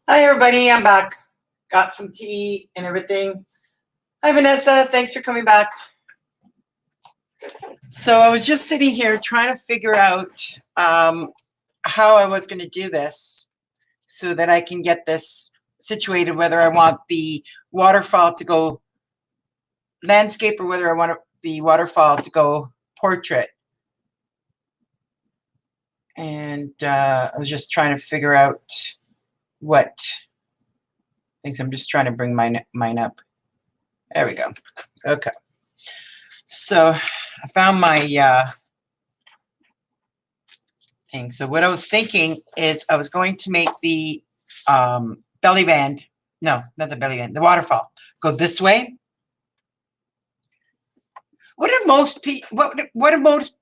Hi, everybody. I'm back. Got some tea and everything. Hi, Vanessa. Thanks for coming back. So I was just sitting here trying to figure out how I was going to do this so that I can get this situated, whether I want the waterfall to go landscape or whether I want the waterfall to go portrait. And I was just trying to figure out what things. I'm just trying to bring mine up. There we go. Okay. So I found my thing. So what I was thinking is I was going to make the belly band. No, not the belly band. The waterfall go this way. What do most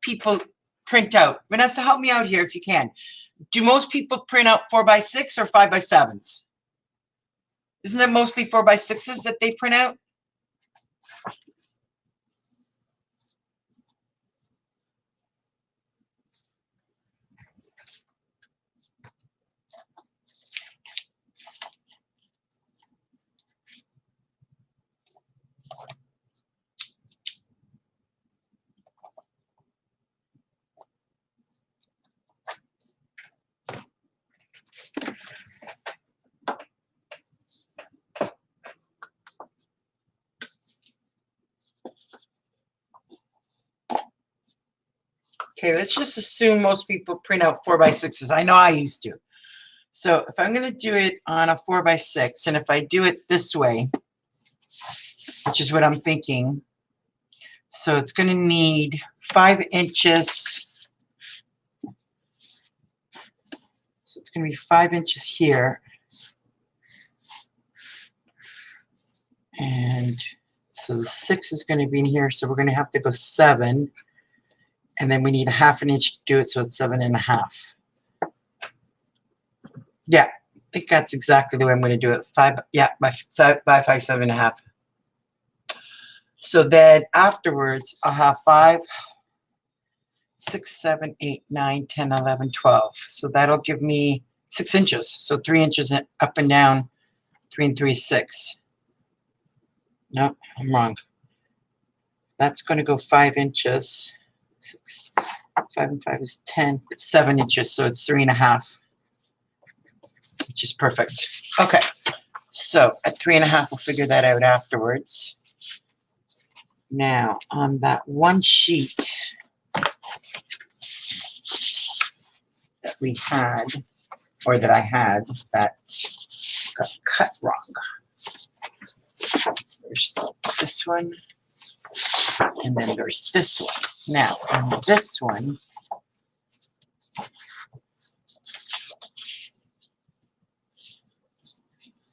people print out? Vanessa, help me out here if you can. Do most people print out 4x6 or 5x7s? Isn't that mostly 4x6s that they print out? Okay, let's just assume most people print out 4x6s. I know I used to. So if I'm going to do it on a 4x6, and if I do it this way, which is what I'm thinking, so it's going to need 5 inches. So it's going to be 5 inches here. And so the 6 is going to be in here, so we're going to have to go 7. And then we need a 1/2 inch to do it, so it's 7.5. Yeah, I think that's exactly the way I'm going to do it. 5, yeah, by 5, 7.5. So then afterwards, I'll have 5, 6, 7, 8, 9, 10, 11, 12. So that'll give me 6 inches. So 3 inches up and down, 3 and 3 is 6. No, I'm wrong. That's going to go 5 inches. 6, 5 and 5 is 10. It's 7 inches, so it's 3.5, which is perfect. Okay, so at 3.5, we'll figure that out afterwards. Now, on that one sheet that we had, or that I had, that got cut wrong. There's this one, and then there's this one. Now, on this one,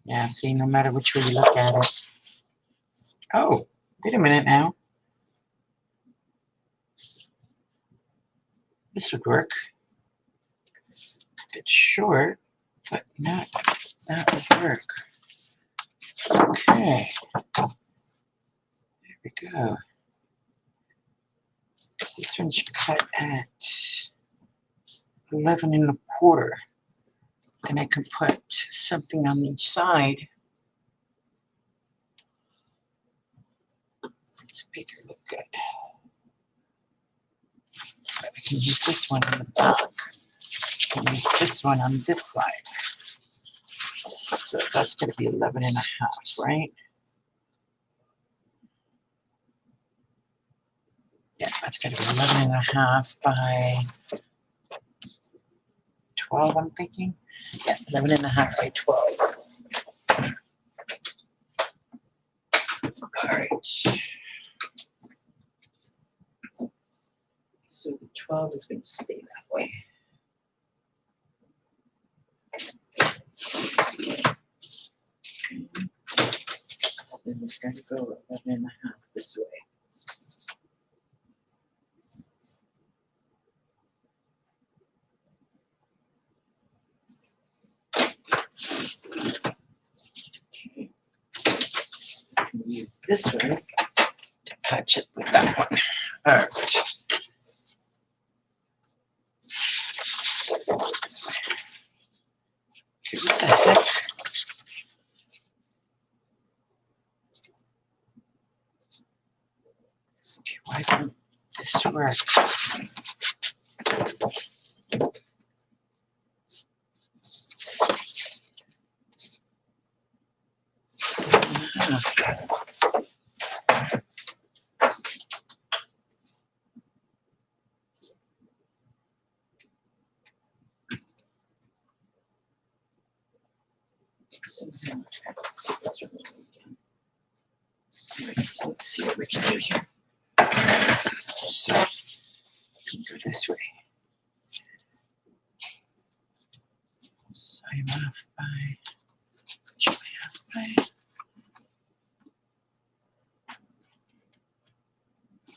yeah, see, no matter which way you look at it. Oh, wait a minute now. This would work. A bit short, but not, that would work. Okay. There we go. This one's cut at 11.25. Then I can put something on each side to make it look good. But I can use this one on the back. I can use this one on this side. So that's going to be 11.5, right? Yeah, that's going to be 11.5 by 12, I'm thinking. Yeah, 11.5 by 12. All right. So the 12 is going to stay that way. So then it's going to go 11.5 this way. Use this one to patch it with that one. All right. This way. Okay, what the heck? that work? So let's see what we can do here. So we can go this way. So I'm off by,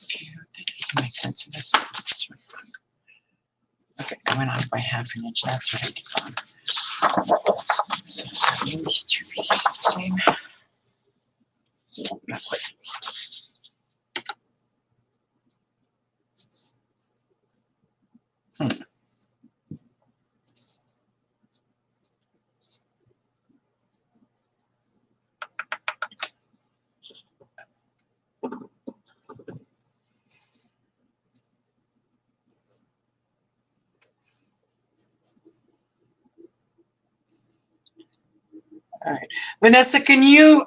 okay, that doesn't make sense in this one. This one. Okay, I went off by half an inch. That's what I did wrong. So these two pieces are the same. Not quite. All right. Vanessa, can you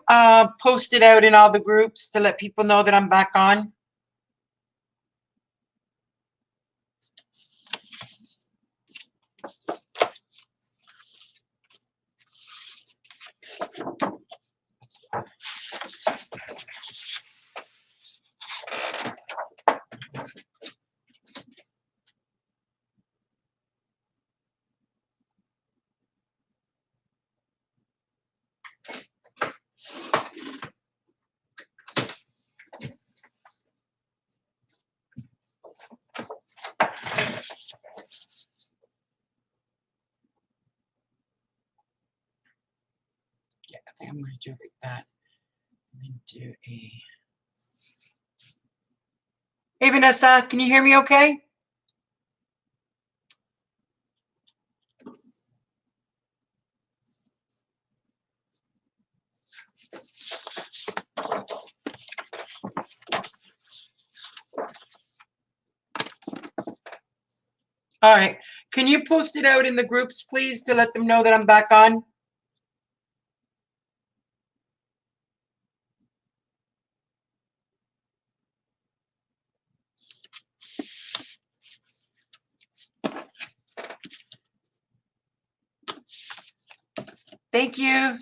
post it out in all the groups to let people know that I'm back on? Yeah, I think I'm going to do it like that. And then do a... Hey, Vanessa, can you hear me okay? All right. Can you post it out in the groups, please, to let them know that I'm back on? Thank you.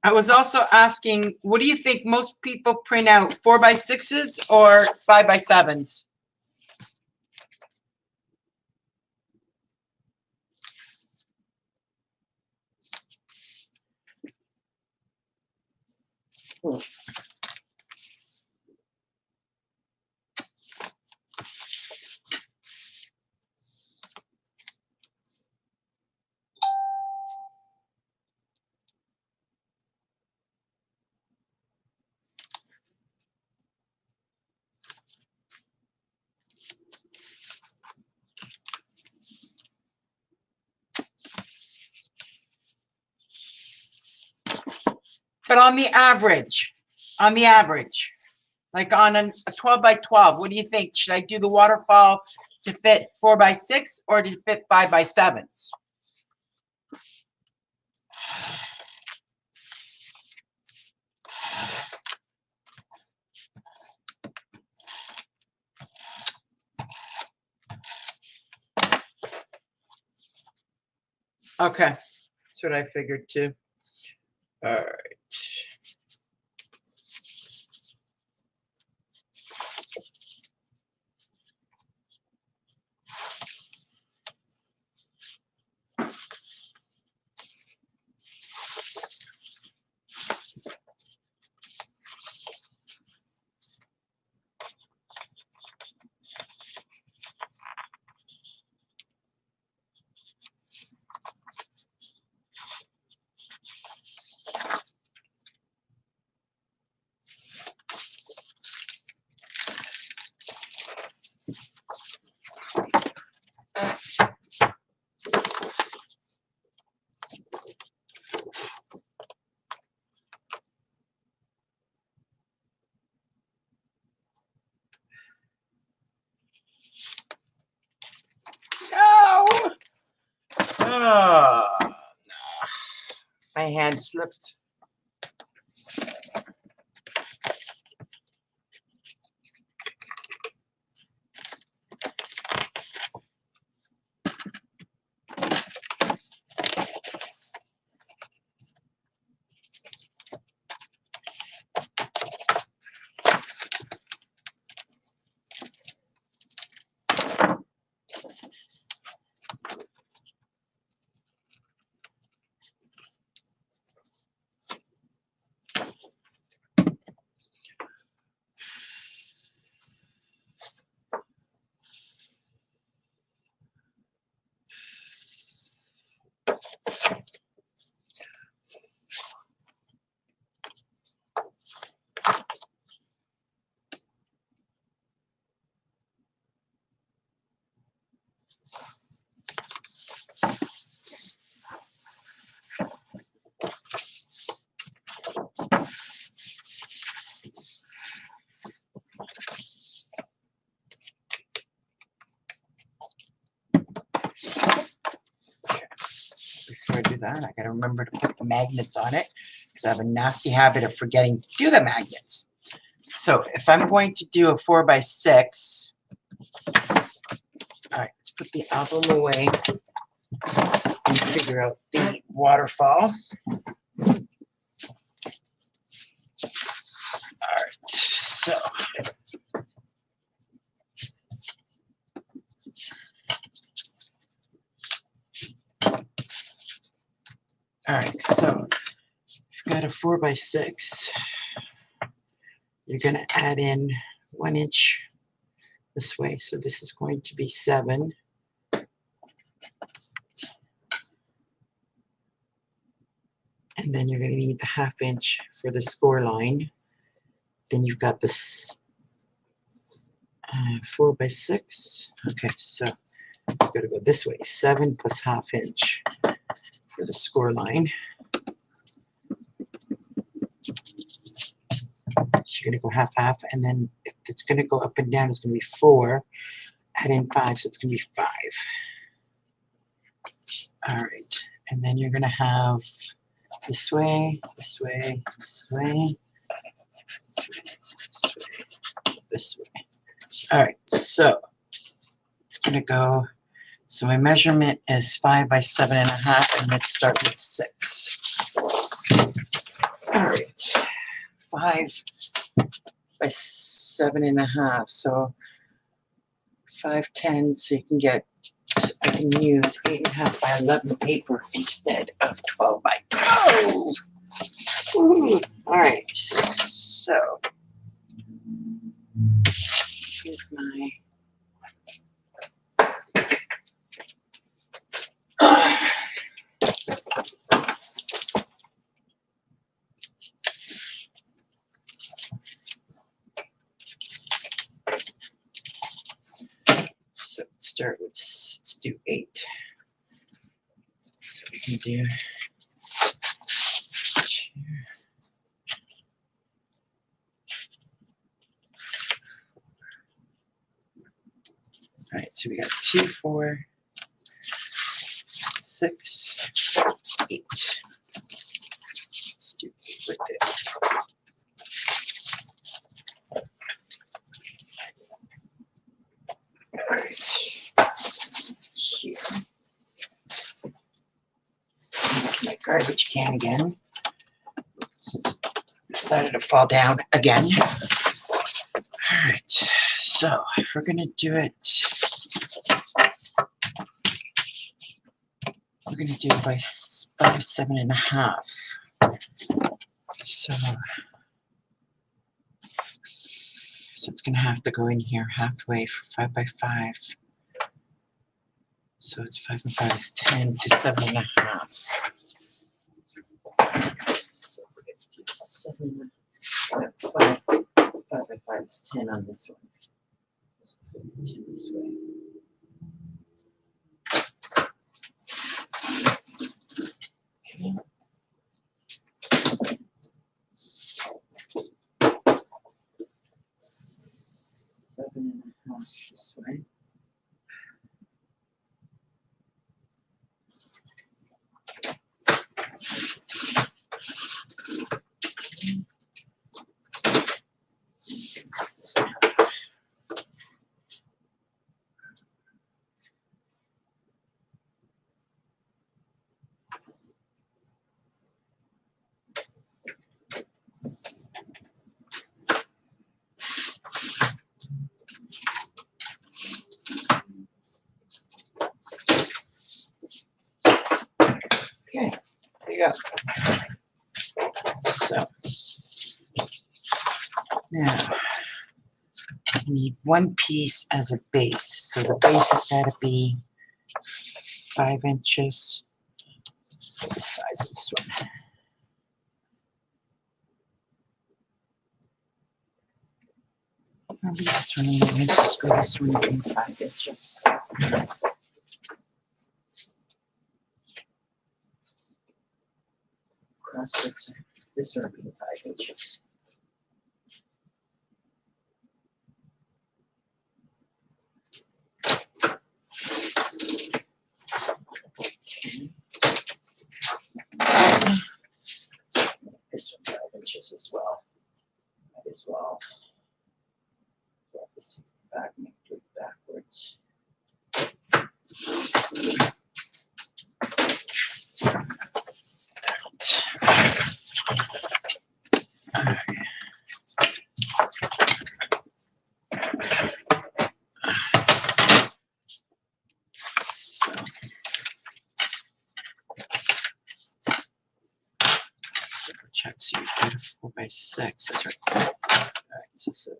I was also asking, what do you think most people print out, 4x6s or 5x7s? But on the average, like on a 12x12, what do you think? Should I do the waterfall to fit 4x6 or to fit 5x7s? Okay, that's what I figured too. All right. hand slipped. Before I do that, I gotta remember to put the magnets on it because I have a nasty habit of forgetting to do the magnets. So if I'm going to do a 4x6, all right, let's put the album away and figure out the waterfall. All right, so all right, so you've got a 4x6. You're going to add in 1 inch this way, so this is going to be 7. And then you're going to need the 1/2 inch for the score line. Then you've got this 4x6. Okay, so it's going to go this way, 7 plus 1/2 inch for the score line. You're going to go 1/2, and then if it's going to go up and down, it's going to be 4. Add in 5, so it's going to be 5. All right, and then you're going to have this way, this way, this way, this way, this way, this way. All right, so it's going to go. So my measurement is 5 by 7.5, and let's start with 6. All right, 5 by 7.5, so 5/10, so you can get, so I can use 8.5 by 11 paper instead of 12 by 12. Ooh. All right, so here's my so let's start with, let's do 8. So we can do 2. All right, so we got 2, 4, 6, 8. Let's do 8 right there. All right, here. My garbage can again. Since it decided to fall down again. All right, so if we're gonna do it, we're gonna do it by 7.5. So it's gonna have to go in here halfway for 5 by 5. So it's 5 and 5 is 10 to 7.5. So we're gonna do 7, 5, 5 by 5 is 10 on this one. So it's gonna be 10 this way. Okay. 7.5 this way. go. So now I need one piece as a base. So the base has got to be 5 inches. What's the size of this one? I'll leave this one alone. Let's just go this one in 5 inches. Cross section. This one will be 5 inches. This one 5 inches as well. Might as well. Grab this back, make it backwards. So check, so you've got a 4 by 6. That's right. All right, so 7.5.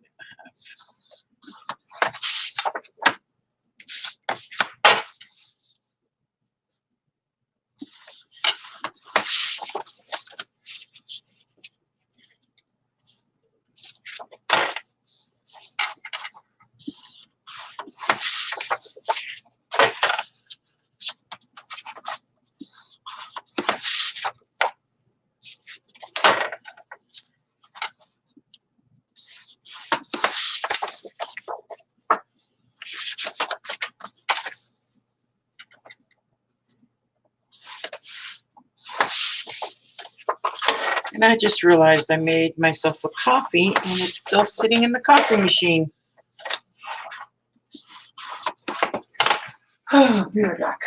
And I just realized I made myself a coffee and it's still sitting in the coffee machine. Oh, beer duck.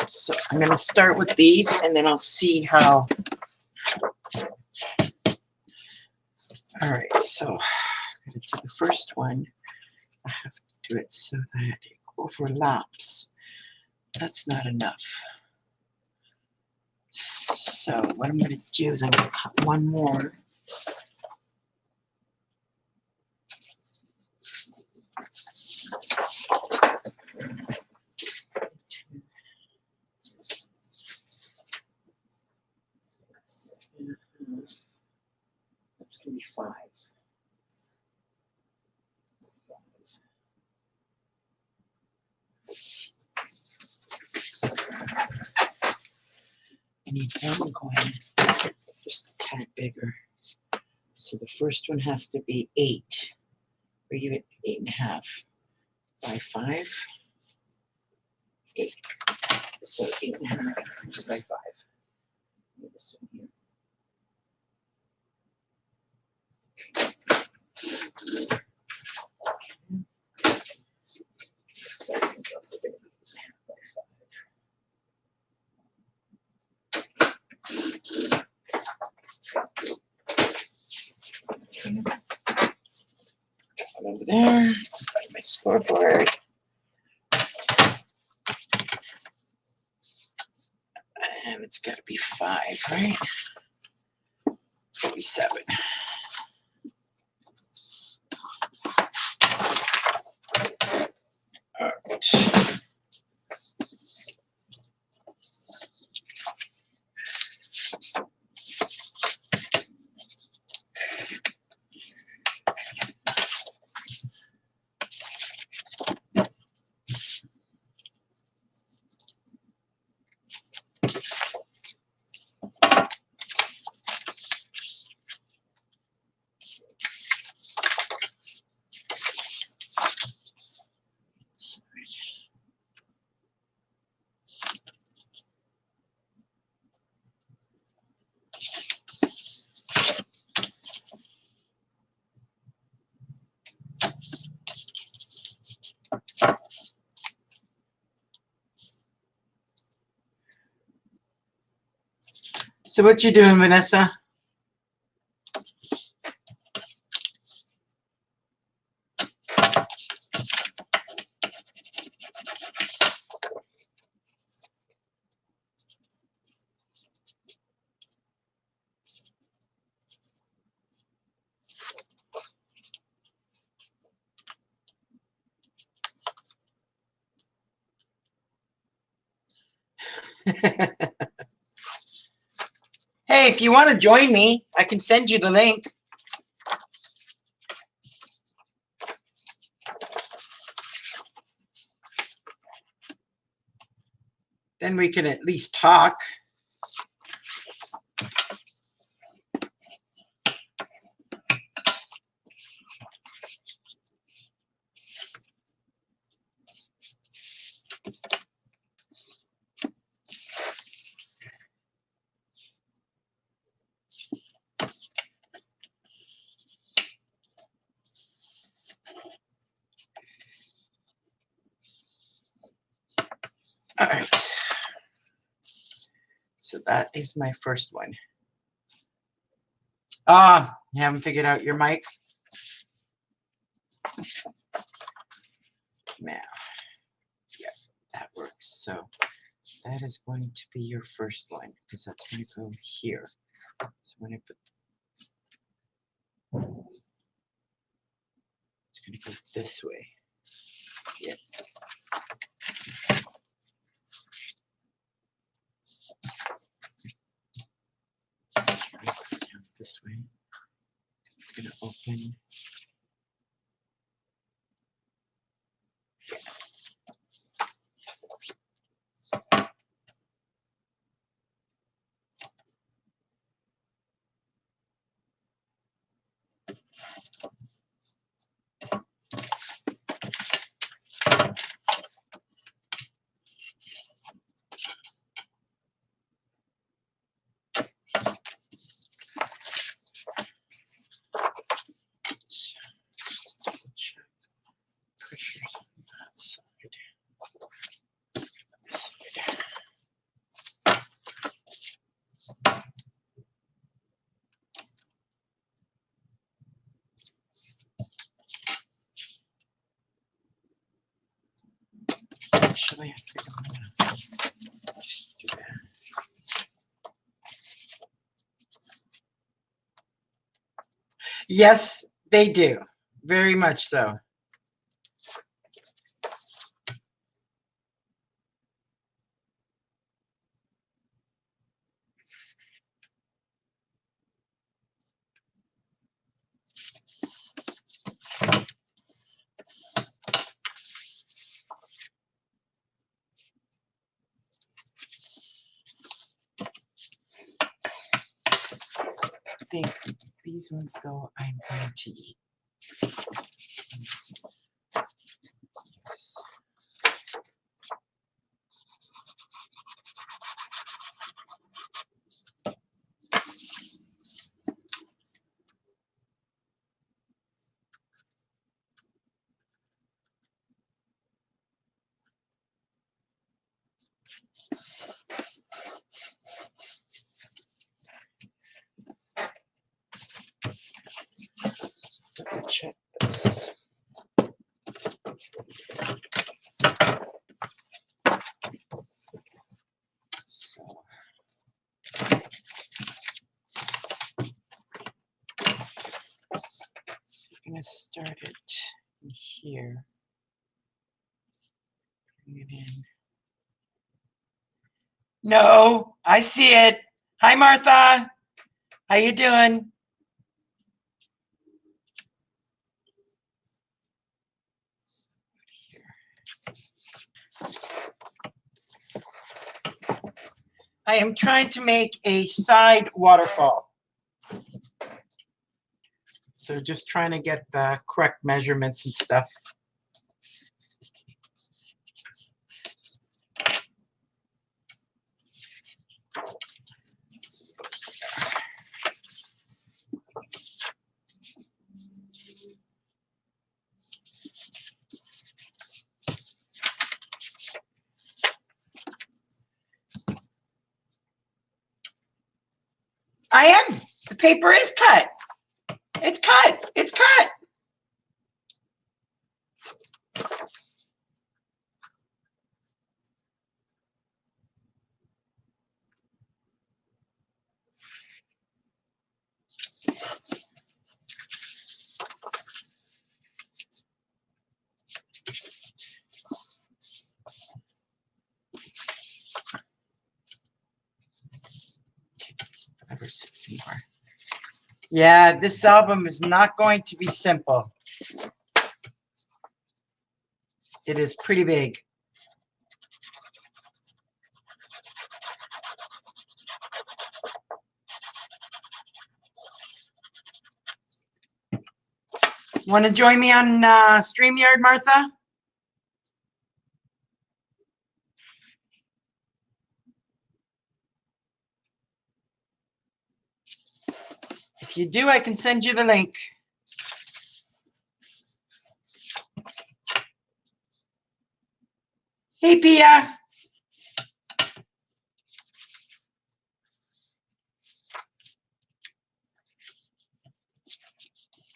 So I'm going to start with these and then I'll see how. All right, so I'm going to do the first one. I have to do it so that it overlaps. That's not enough. So what I'm going to do is I'm going to cut one more. That's going to be 5. I need one coin, just a tad bigger. So the first one has to be 8, or you get 8.5 by 5. 8. So 8.5 by 5. This one here. Second, that's going to be 8.5 by 5. Over there, my scoreboard. It's got to be 5, right? It's got to be 7. All right. So what you doing, Vanessa? Hey, if you want to join me, I can send you the link. Then we can at least talk. All right. So that is my first one. Ah, you haven't figured out your mic? Now, yeah, that works. So that is going to be your first one because that's going to go here. So when I put, it's going to go this way. Yeah. This way. It's going to open. Pressures on that side. This side. Actually, I think I'm gonna just do that. Yes, they do. Very much so. I think these ones, though, I'm going to eat. Yes. Double check this. So start it in here. Bring it in. No, I see it. Hi, Martha. How you doing? I am trying to make a side waterfall. So just trying to get the correct measurements and stuff. I am. The paper is cut. It's cut. It's cut. Over 60 more. Yeah, this album is not going to be simple. It is pretty big. Want to join me on StreamYard, Martha? If you do, I can send you the link. Hey, Pia.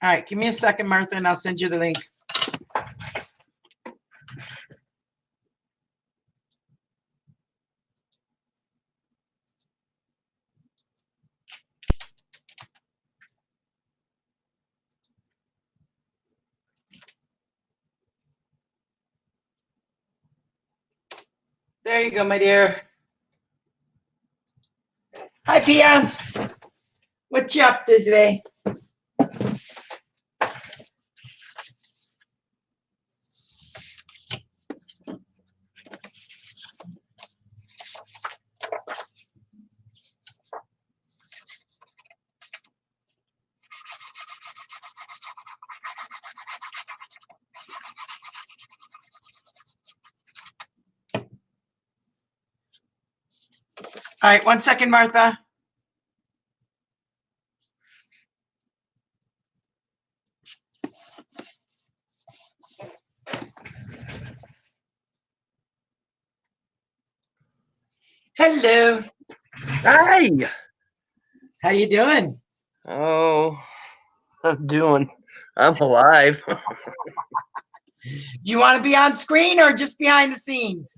All right, give me a second, Martha, and I'll send you the link. There you go, my dear. Hi, Pia. What you up to today? All right, 1 second, Martha. Hello. Hi. How you doing? Oh, I'm alive. Do you want to be on screen or just behind the scenes?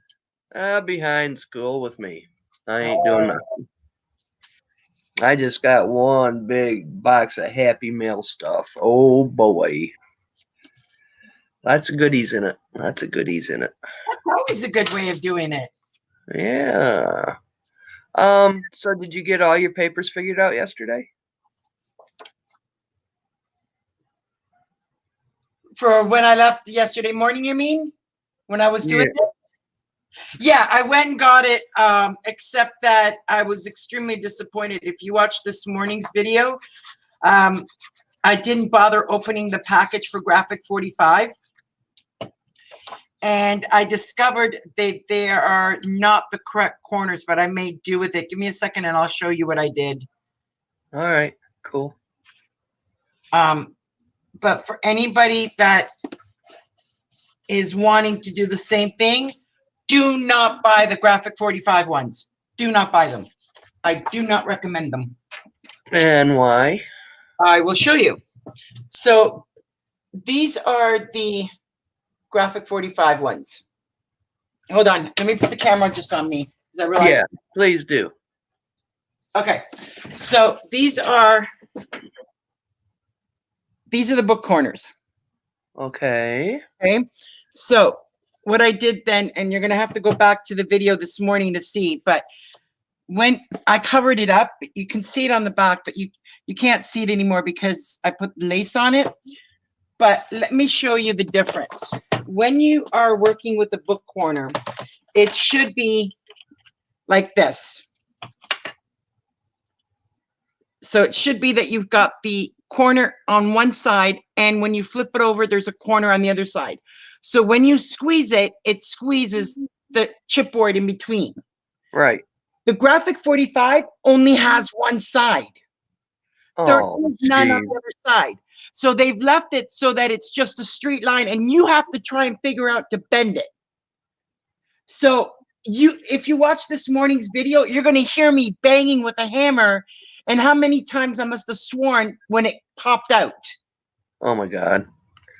Behind school with me. I ain't doing nothing. I just got one big box of Happy Meal stuff. Oh boy. Lots of goodies in it. Lots of goodies in it. That's always a good way of doing it. Yeah. So did you get all your papers figured out yesterday? For when I left yesterday morning, you mean? When I was doing it? Yeah, I went and got it, except that I was extremely disappointed. If you watched this morning's video, I didn't bother opening the package for Graphic 45. And I discovered they are not the correct corners, but I made do with it. Give me a second and I'll show you what I did. All right, cool. But for anybody that is wanting to do the same thing, do not buy the Graphic 45 ones. Do not buy them. I do not recommend them. And why? I will show you. So these are the Graphic 45 ones. Hold on. Let me put the camera just on me. Because I realize. Yeah, please do. Okay. So these are the book corners. Okay. Okay. So what I did then, and you're going to have to go back to the video this morning to see, but when I covered it up, you can see it on the back, but you can't see it anymore because I put lace on it. But let me show you the difference. When you are working with the book corner, it should be like this. So it should be that you've got the corner on one side, and when you flip it over, there's a corner on the other side. So when you squeeze it, it squeezes the chipboard in between. Right. The Graphic 45 only has one side. There Oh, is none on geez. the other side. So they've left it so that it's just a straight line, and you have to try and figure out to bend it. So if you watch this morning's video, you're going to hear me banging with a hammer, and how many times I must have sworn when it popped out. Oh my God.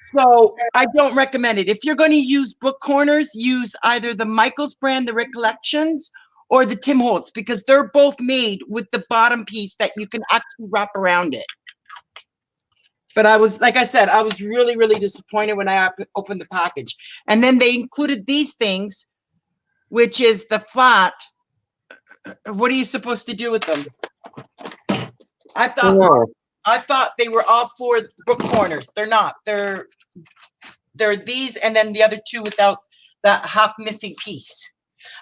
So I don't recommend it. If you're going to use book corners, use either the Michaels brand, the Recollections, or the Tim Holtz, because they're both made with the bottom piece that you can actually wrap around it. But I was, like I said, I was really, really disappointed when I opened the package. And then they included these things, which is the flat. What are you supposed to do with them? I thought they were all for book corners. They're not. They're these, and then the other two without that half missing piece.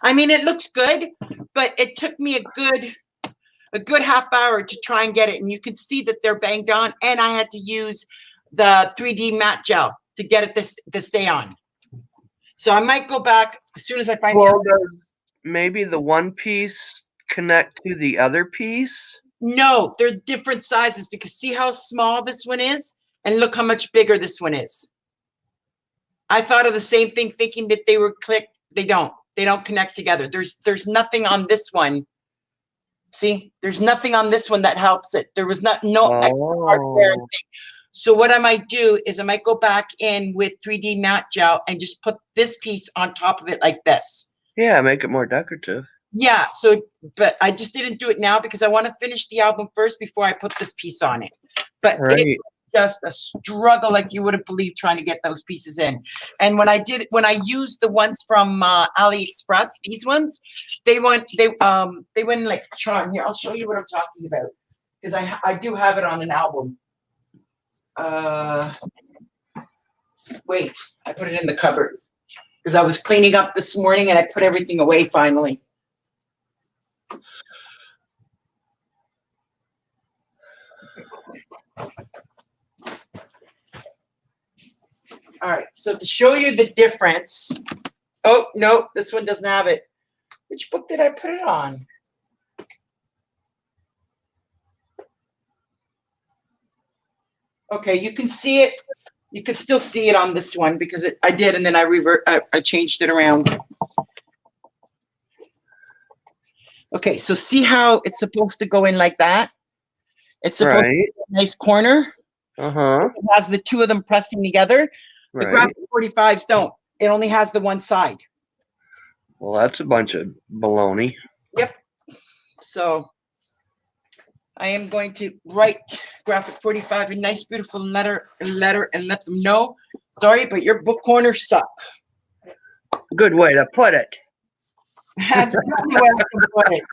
I mean, it looks good, but it took me a good half hour to try and get it, and you can see that they're banged on, and I had to use the 3D matte gel to get it to stay on. So I might go back as soon as I find Well, does maybe the one piece connect to the other piece? No, they're different sizes, because see how small this one is, and look how much bigger this one is. I thought of the same thing, thinking that they were clicked. They don't connect together. There's nothing on this one. See, there's nothing on this one that helps it. There was no extra hardware thing. So what I might do is I might go back in with 3D matte gel and just put this piece on top of it like this. Yeah, make it more decorative. Yeah, so, but I just didn't do it now because I want to finish the album first before I put this piece on it. But Right. it just a struggle like you wouldn't believe trying to get those pieces in. And when I used the ones from AliExpress, these ones, they went like charm. Here, I'll show you what I'm talking about, because I do have it on an album. Wait, I put it in the cupboard because I was cleaning up this morning and I put everything away finally. All right, so to show you the difference, oh, no, this one doesn't have it. Which book did I put it on? Okay, you can see it. You can still see it on this one because I did, and then I changed it around. Okay, so see how it's supposed to go in like that? It's supposed to be a nice corner. Uh-huh. It has the two of them pressing together. The Graphic 45s don't. It only has the one side. Well, that's a bunch of baloney. Yep. So I am going to write Graphic 45 a nice, beautiful letter and let them know. Sorry, but your book corners suck. Good way to put it. That's the only way I can put it.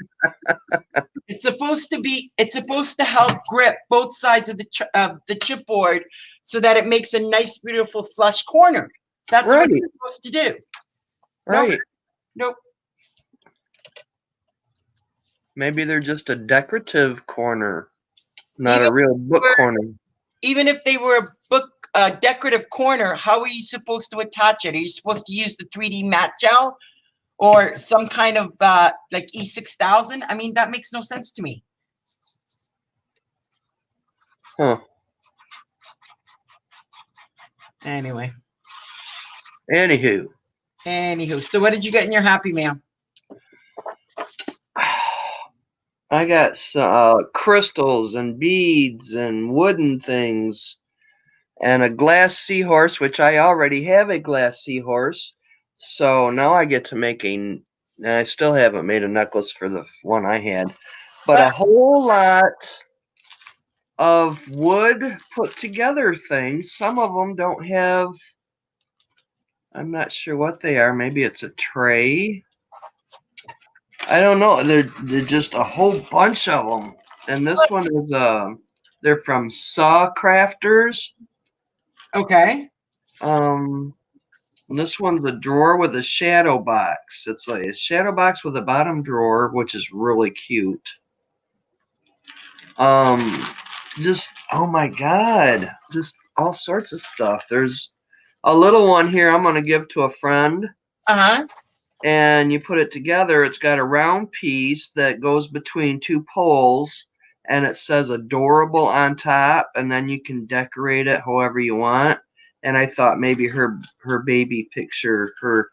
It's supposed to help grip both sides of the chipboard so that it makes a nice, beautiful flush corner. That's what it's supposed to do. Right. Nope. Maybe they're just a decorative corner, not a real book corner. Even if they were a decorative corner, how are you supposed to attach it? Are you supposed to use the 3D matte gel or some kind of like E6000? I mean, that makes no sense to me. Huh. Anyway. Anywho, so what did you get in your Happy Mail? I got crystals and beads and wooden things and a glass seahorse, which I already have a glass seahorse. So now I get to make I still haven't made a necklace for the one I had, but a whole lot of wood put together things. Some of them don't have, I'm not sure what they are. Maybe it's a tray. I don't know. They're just a whole bunch of them. And this one is they're from Saw Crafters. Okay. This one's a drawer with a shadow box. It's like a shadow box with a bottom drawer, which is really cute. Just oh my god, just all sorts of stuff. There's a little one here I'm gonna give to a friend. Uh-huh. And you put it together. It's got a round piece that goes between two poles, and it says adorable on top, and then you can decorate it however you want. And I thought maybe her baby picture, her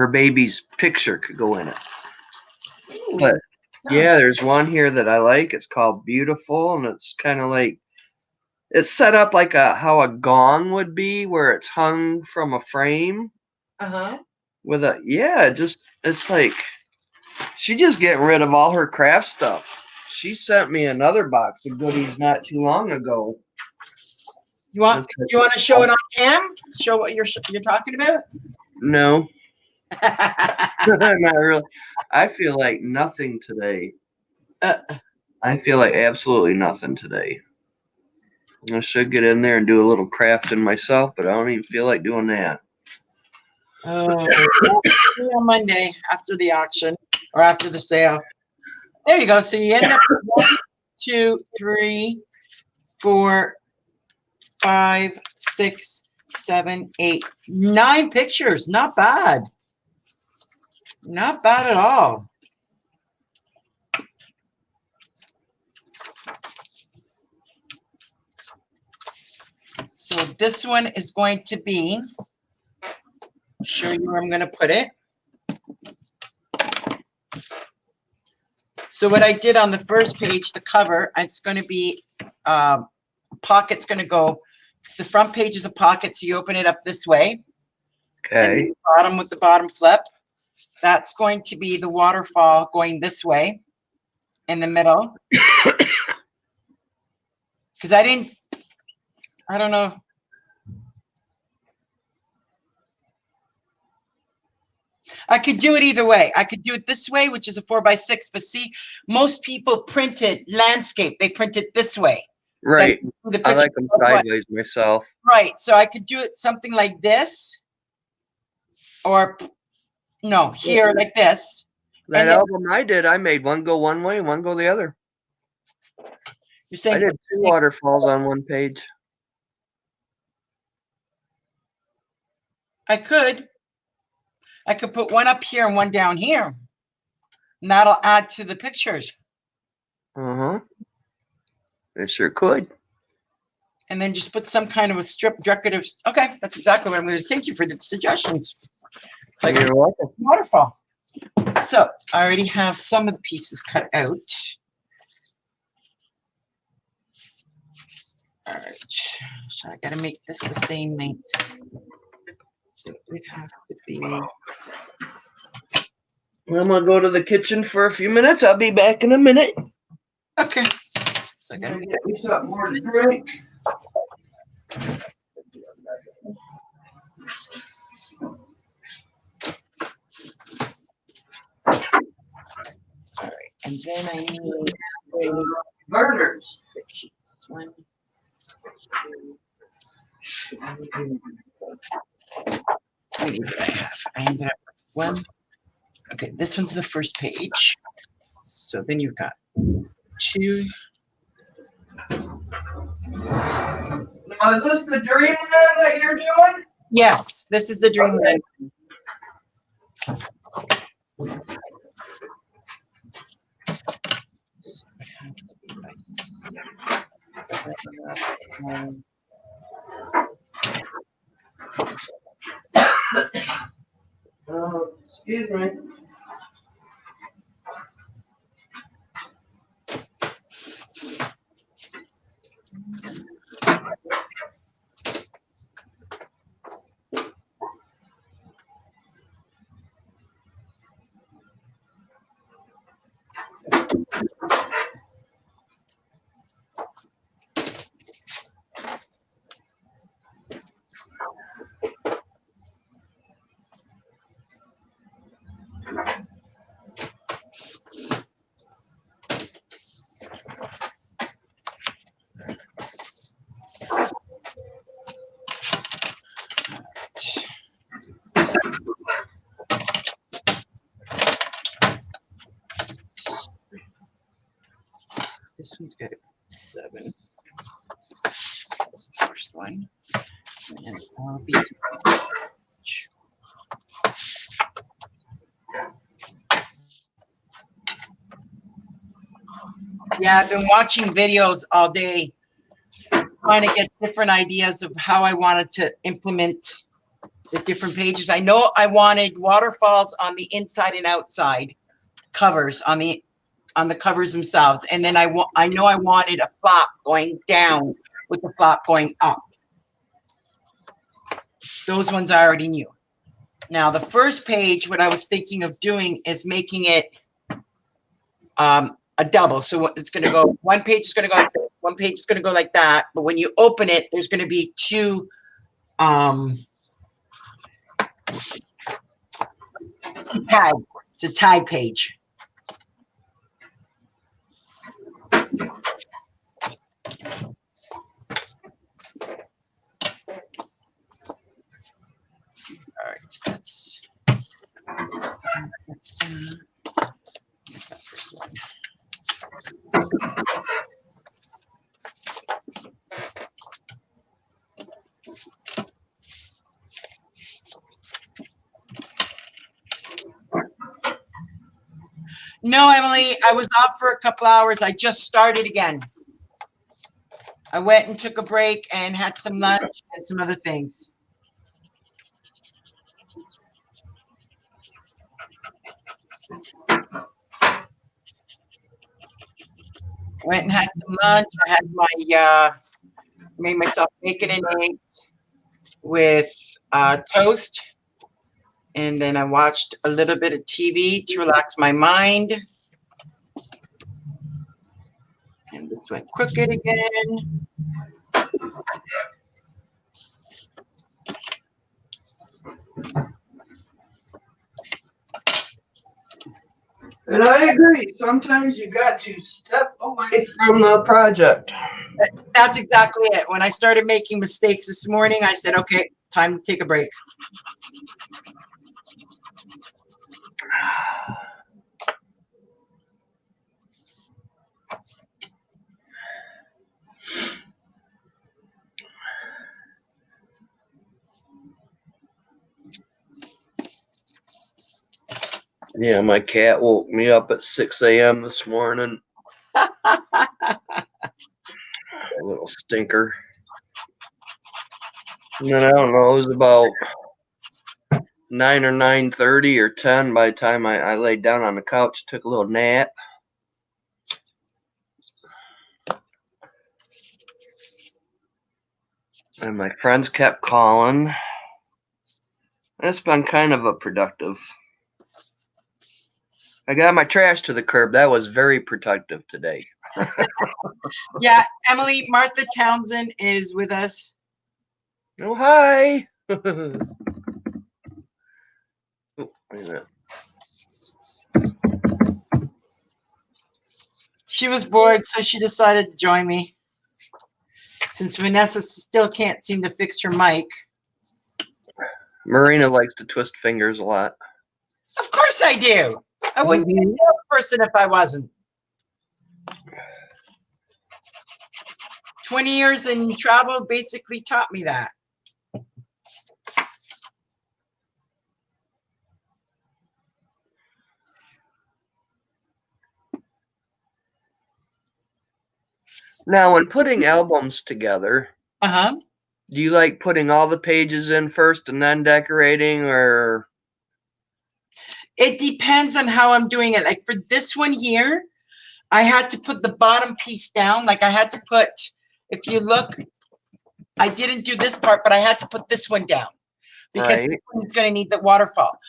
baby's picture could go in it. Ooh, But yeah, there's one here that I like. It's called Beautiful, and it's kind of like it's set up like how a gong would be, where it's hung from a frame. Uh-huh. With it's like she just getting rid of all her craft stuff. She sent me another box of goodies not too long ago. You want to show it on cam? Show what you're talking about? No. Not really. I feel like nothing today. I feel like absolutely nothing today. I should get in there and do a little crafting myself, but I don't even feel like doing that. On Monday after the auction or after the sale. There you go. So you end up with 1, 2, 3, 4, 5, 6, 7, 8, 9 pictures. Not bad. Not bad at all. So this one is going to be, show you where I'm going to put it. So what I did on the first page, the cover, it's going to be, pocket's going to go, it's the front page is a pocket, so you open it up this way. Okay. And the bottom with the bottom flip. That's going to be the waterfall going this way in the middle. Because I don't know. I could do it either way. I could do it this way, which is a 4x6. But see, most people printed landscape. They print it this way. Right. I like them sideways myself. Right. So I could do it something like this. Or, no, here like this. That album I did, I made one go one way and one go the other. You're saying I did 2 waterfalls on one page. I could put one up here and one down here. And that'll add to the pictures. Uh-huh. It sure could. And then just put some kind of a strip decorative. Okay, that's exactly what I'm going to. Thank you for the suggestions. It's like You're welcome. Waterfall. So I already have some of the pieces cut out. All right. So I got to make this the same length. So it would have to be. I'm going to go to the kitchen for a few minutes. I'll be back in a minute. Okay. So I got to get me something more to drink. All right. And then I need Burners. sheets. 1, 2, 3. What did I have? I ended up with 1. Okay, this one's the first page. So then you've got 2. Now, is this the Dreamland that you're doing? Yes, this is the Dreamland. Excuse me. This one's got 7. That's the first one. And all these. Yeah, I've been watching videos all day, trying to get different ideas of how I wanted to implement the different pages. I know I wanted waterfalls on the inside and outside covers on the covers themselves, and then I know I wanted a flop going down with the flop going up. Those ones I already knew. Now the first page, what I was thinking of doing is making it a double. So it's going to go, one page is going to go like this, one page is going to go like that. But when you open it, there's going to be 2 tag. It's a tag page. All right, so that's that first one. No, Emily, I was off for a couple hours. I just started again. I went and took a break and had some lunch and some other things. Went and had some lunch. I had my made myself bacon and eggs with toast, and then I watched a little bit of TV to relax my mind. And this went crooked again. And I agree. Sometimes you got to step away from the project. That's exactly it. When I started making mistakes this morning, I said, okay, time to take a break. Yeah, my cat woke me up at 6 a.m. this morning. A little stinker. And then I don't know, it was about 9 or 9:30 or 10 by the time I laid down on the couch, took a little nap. And my friends kept calling. It's been kind of a productive. I got my trash to the curb. That was very productive today. Yeah, Emily, Martha Townsend is with us. Oh, hi. Oh, wait a minute. She was bored, so she decided to join me. Since Vanessa still can't seem to fix her mic. Marina likes to twist fingers a lot. Of course I do. I wouldn't be a salesperson if I wasn't. 20 years in travel basically taught me that. Now, when putting albums together, Uh-huh. do you like putting all the pages in first and then decorating, or? It depends on how I'm doing it. Like for this one here, I had to put the bottom piece down. Like I had to put, if you look, I didn't do this part, but I had to put this one down because Right. this one is going to need the waterfall.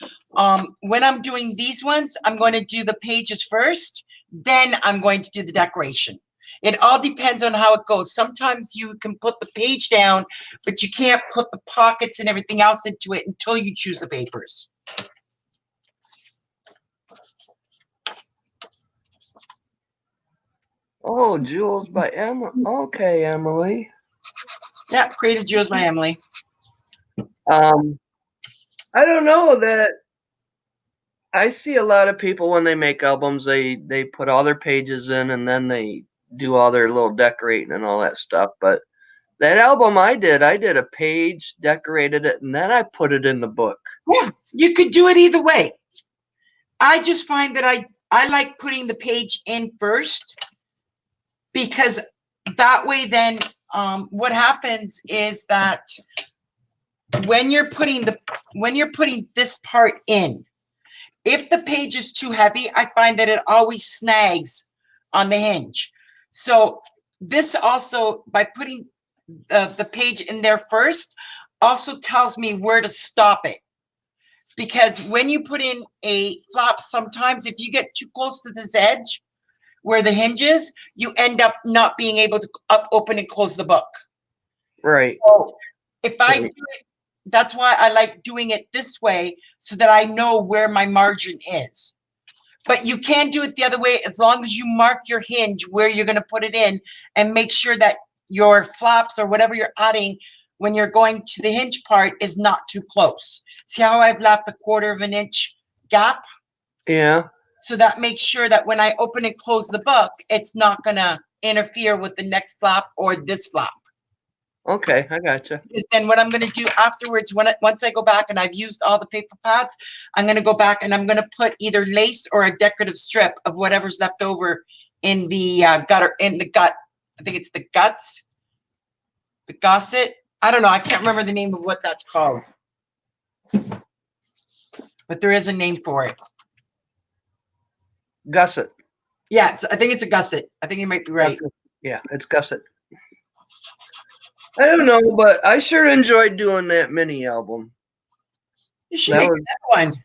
When I'm doing these ones, I'm going to do the pages first, then I'm going to do the decoration. It all depends on how it goes. Sometimes you can put the page down, but you can't put the pockets and everything else into it until you choose the papers. Oh, Jewels by Emily. Okay, Emily. Yeah, Creative Jewels by Emily. I don't know that I see a lot of people when they make albums, they put all their pages in and then they do all their little decorating and all that stuff. But that album I did a page, decorated it, and then I put it in the book. Yeah, you could do it either way. I just find that I like putting the page in first, because that way then what happens is that when you're putting this part in, if the page is too heavy, I find that it always snags on the hinge. So this also, by putting the page in there first, also tells me where to stop it. Because when you put in a flap, sometimes if you get too close to this edge where the hinge is, you end up not being able to open and close the book. Right. So if I do it, that's why I like doing it this way, so that I know where my margin is. But you can do it the other way, as long as you mark your hinge where you're going to put it in, and make sure that your flaps or whatever you're adding when you're going to the hinge part is not too close. See how I've left a 1/4 of an inch gap? Yeah. So that makes sure that when I open and close the book, it's not going to interfere with the next flap or this flap. Okay, I gotcha. Because then what I'm going to do afterwards, once I go back and I've used all the paper pads, I'm going to go back and I'm going to put either lace or a decorative strip of whatever's left over in the gutter, in the gut. I think it's the guts, the gusset. I don't know. I can't remember the name of what that's called, but there is a name for it. Gusset. Yeah, I think it's a gusset. I think you might be right. Yeah, it's gusset. I don't know, but I sure enjoyed doing that mini album. You should make that one.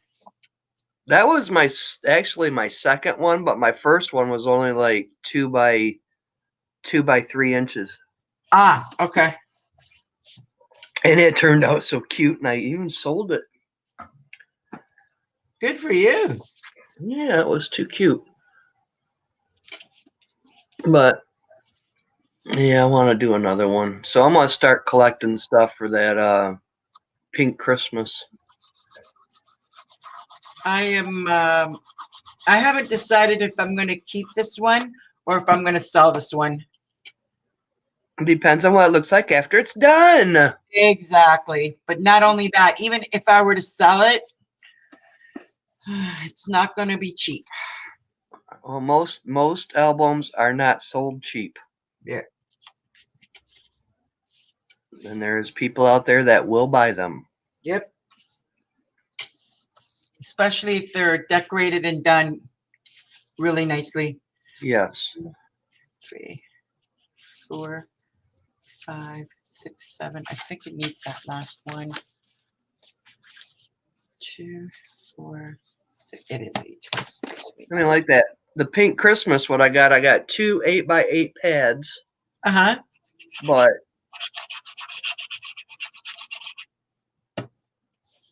That was actually my second one, but my first one was only like 2 by 3 inches. Ah, okay. And it turned out so cute, and I even sold it. Good for you. Yeah, it was too cute. But yeah, I want to do another one. So I'm going to start collecting stuff for that pink Christmas. I haven't decided if I'm going to keep this one or if I'm going to sell this one. Depends on what it looks like after it's done. Exactly. But not only that, even if I were to sell it, it's not going to be cheap. Well, most albums are not sold cheap. Yeah. And there's people out there that will buy them. Yep. Especially if they're decorated and done really nicely. Yes. 3, 4, 5, 6, 7. I think it needs that last one. 2, 4, 6. It is 8. I mean, like that. The pink Christmas, what I got 2 8x8 pads. Uh-huh. But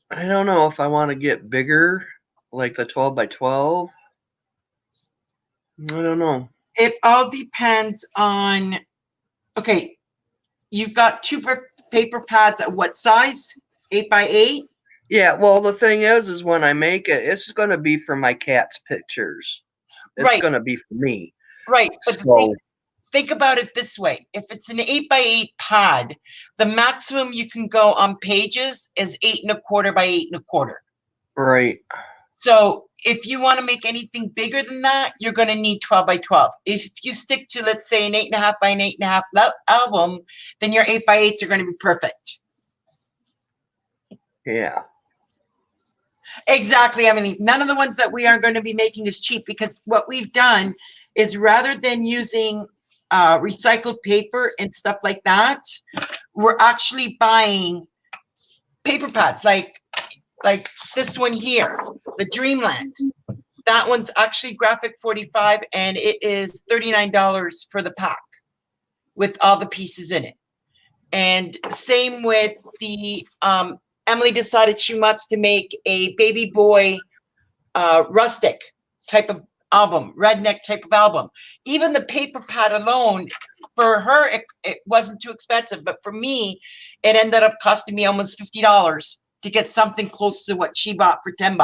I don't know if I want to get bigger, like the 12 by 12. I don't know. It all depends on, okay, you've got 2 paper pads at what size? 8x8? Yeah, well, the thing is when I make it, it's going to be for my cat's pictures. It's going to be for me. Right. But so, think about it this way. If it's an 8x8 pad, the maximum you can go on pages is 8 1/4 by 8 1/4. Right. So if you want to make anything bigger than that, you're going to need 12 by 12. If you stick to, let's say, an 8.5 by an 8.5 album, then your 8x8s are going to be perfect. Yeah. Exactly. I mean, none of the ones that we are going to be making is cheap, because what we've done is, rather than using recycled paper and stuff like that, we're actually buying paper pads like this one here, the Dreamland. That one's actually graphic 45, and it is $39 for the pack with all the pieces in it. And same with the Emily decided she wants to make a baby boy rustic type of album, redneck type of album. Even the paper pad alone, for her, it wasn't too expensive, but for me, it ended up costing me almost $50 to get something close to what she bought for $10.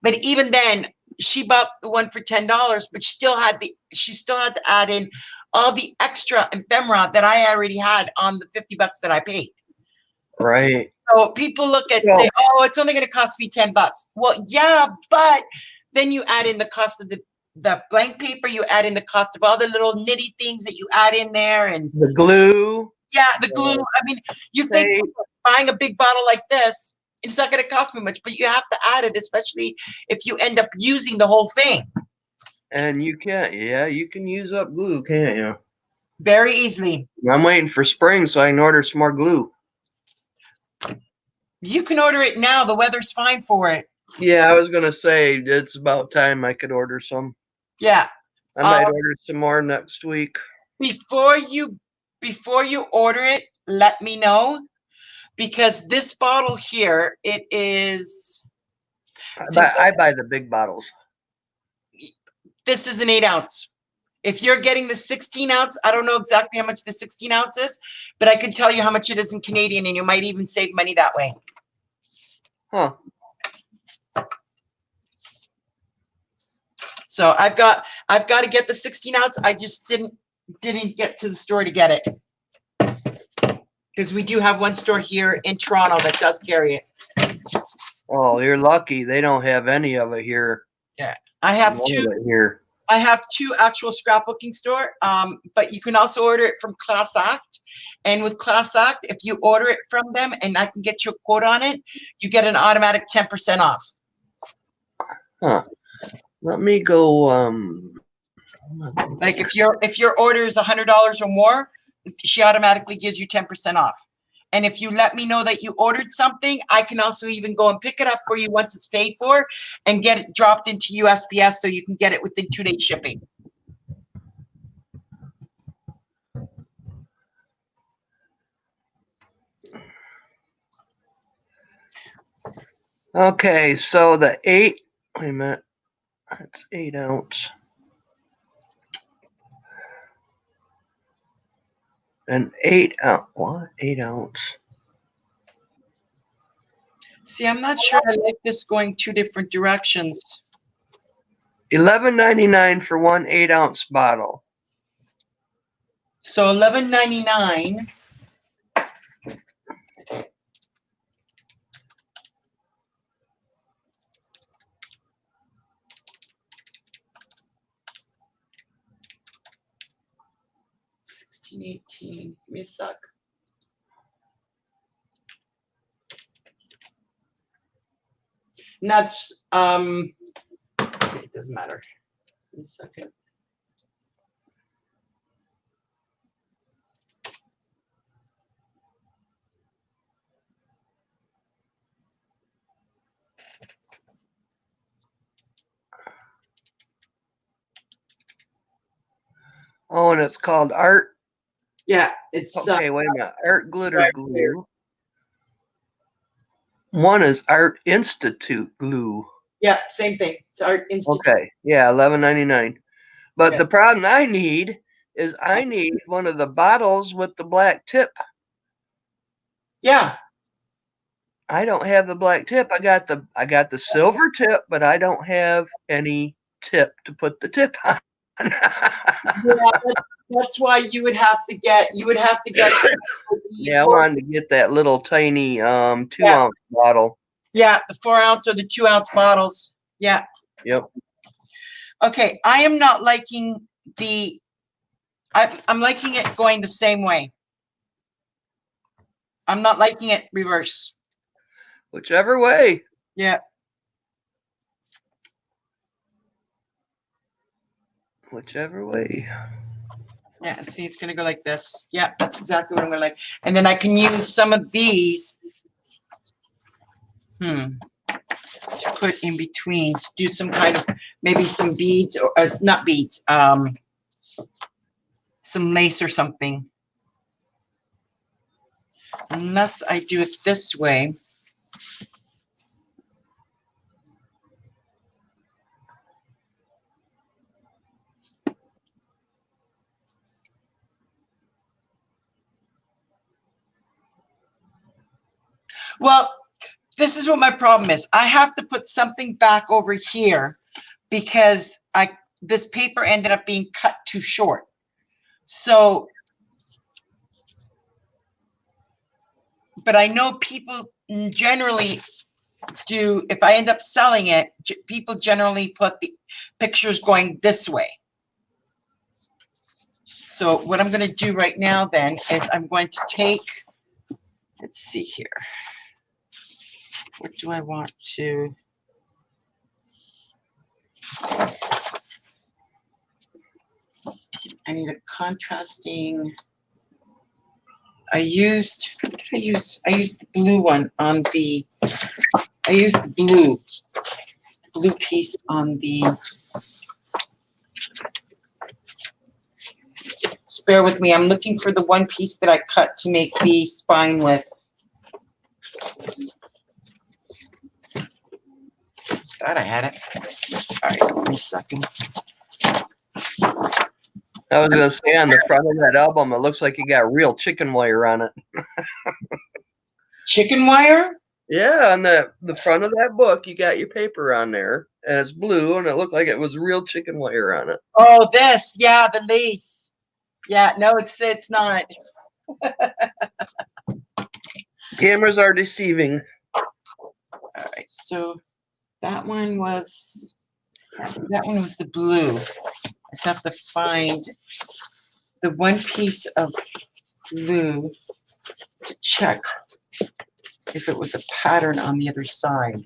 But even then, she bought the one for $10, but she still had to add in all the extra ephemera that I already had on the $50 that I paid. Right. So people look at Well- say, oh, it's only going to cost me $10. Well, yeah, but then you add in the cost of the blank paper, you add in the cost of all the little nitty things that you add in there, and The glue. yeah, the glue. I mean, you think Tape. buying a big bottle like this, it's not going to cost me much, but you have to add it, especially if you end up using the whole thing And you can, yeah, you can use up glue, can't you? very easily. I'm waiting for spring so I can order some more glue. You can order it now. The weather's fine for it. Yeah, I was gonna say it's about time I could order some. Yeah. I might order some more next week. Before you order it, let me know, because this bottle here, it is. I buy the big bottles. This is an 8-ounce. If you're getting the 16-ounce, I don't know exactly how much the 16 ounce is, but I can tell you how much it is in Canadian, and you might even save money that way. Huh. So I've got to get the 16-ounce. I just didn't get to the store to get it, because we do have one store here in Toronto that does carry it. Oh, you're lucky. They don't have any of it here. Yeah, I have None two. of it here. I have two actual scrapbooking store, but you can also order it from Class Act. And with Class Act, if you order it from them and I can get you a quote on it, you get an automatic 10% off. Huh. Let me go. Like if your order is $100 or more, she automatically gives you 10% off. And if you let me know that you ordered something, I can also even go and pick it up for you once it's paid for and get it dropped into USPS so you can get it within 2-day shipping. Okay, so the 8. Wait a minute. That's 8 ounce. An 8 ounce. What? 8 ounce. See, I'm not sure I like this going two different directions. $11.99 for one 8 ounce bottle. So $11.99. $16.18. Give me a sec. And that's it doesn't matter. Give me a second. Oh, and it's called Art. Yeah, it's Okay, wait a minute. Art Glitter Glue. One is Art Institute Glue. yeah, same thing. It's Art Institute. Okay, yeah, $11.99. But Yeah. the problem I need is I need one of the bottles with the black tip. Yeah. I don't have the black tip. I got the silver tip, but I don't have any tip to put the tip on. Yeah, that's why you would have to get Yeah, I wanted to get that little tiny 2 Yeah. ounce bottle. yeah, the 4-ounce or the 2-ounce bottles. Yeah. Yep. Okay, I am not liking I'm liking it going the same way. I'm not liking it reverse. Whichever way. Yeah. Whichever way. Yeah, see, it's gonna go like this. Yeah, that's exactly what I'm gonna like. And then I can use some of these to put in between, to do some kind of, maybe some beads, or not beads, some lace or something. Unless I do it this way. Well, this is what my problem is. I have to put something back over here because this paper ended up being cut too short. So, but I know people generally do, if I end up selling it, people generally put the pictures going this way. So what I'm going to do right now then is I'm going to take, let's see here. What do I want to? I need a contrasting. What did I use? I used the blue one on the, I used the blue piece on the, just bear with me. I'm looking for the one piece that I cut to make the spine with. Thought I had it. All right, give me a second. I was gonna say on the front of that album, it looks like you got real chicken wire on it. Chicken wire? Yeah, on the front of that book, you got your paper on there, and it's blue, and it looked like it was real chicken wire on it. Oh, this, yeah, the lace. Yeah, no, it's not. Cameras are deceiving. All right, so that one was, yes, that one was the blue. I just have to find the one piece of blue to check if it was a pattern on the other side.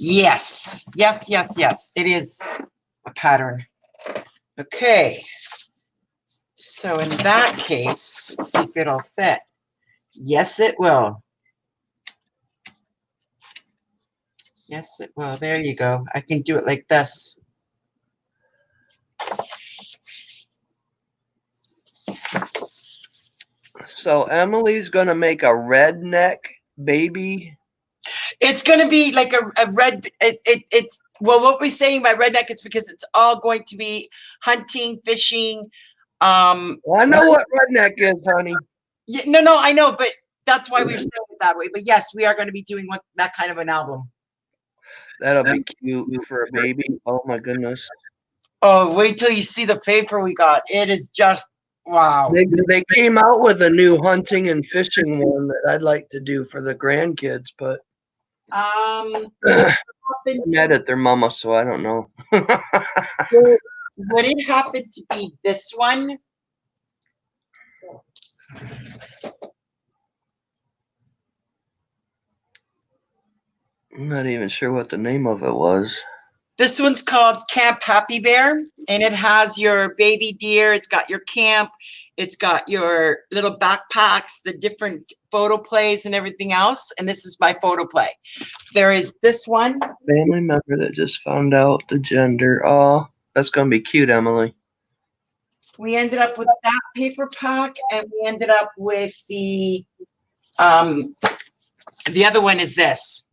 Yes, yes, yes, yes, it is a pattern. Okay, so in that case, let's see if it'll fit. Yes, it will. Yes, it will. There you go. I can do it like this. So Emily's gonna make a redneck baby. It's going to be like a red, it's, well, what we're saying by redneck is because it's all going to be hunting, fishing. Well, I know what redneck is, honey. No, I know, but that's why we're saying it that way. But yes, we are going to be doing that kind of an album. That'll be cute for a baby. Oh my goodness. Oh, wait till you see the paper we got. It is just, wow. They came out with a new hunting and fishing one that I'd like to do for the grandkids, but Would I'm mad at their mama, so I don't know. it happen to be this one? I'm not even sure what the name of it was. This one's called Camp Happy Bear, and it has your baby deer. It's got your camp. It's got your little backpacks, the different photo plays and everything else. And this is my photo play. There is this one. Family member that just found out the gender. Oh, that's going to be cute, Emily. We ended up with that paper pack, and we ended up with the other one is this,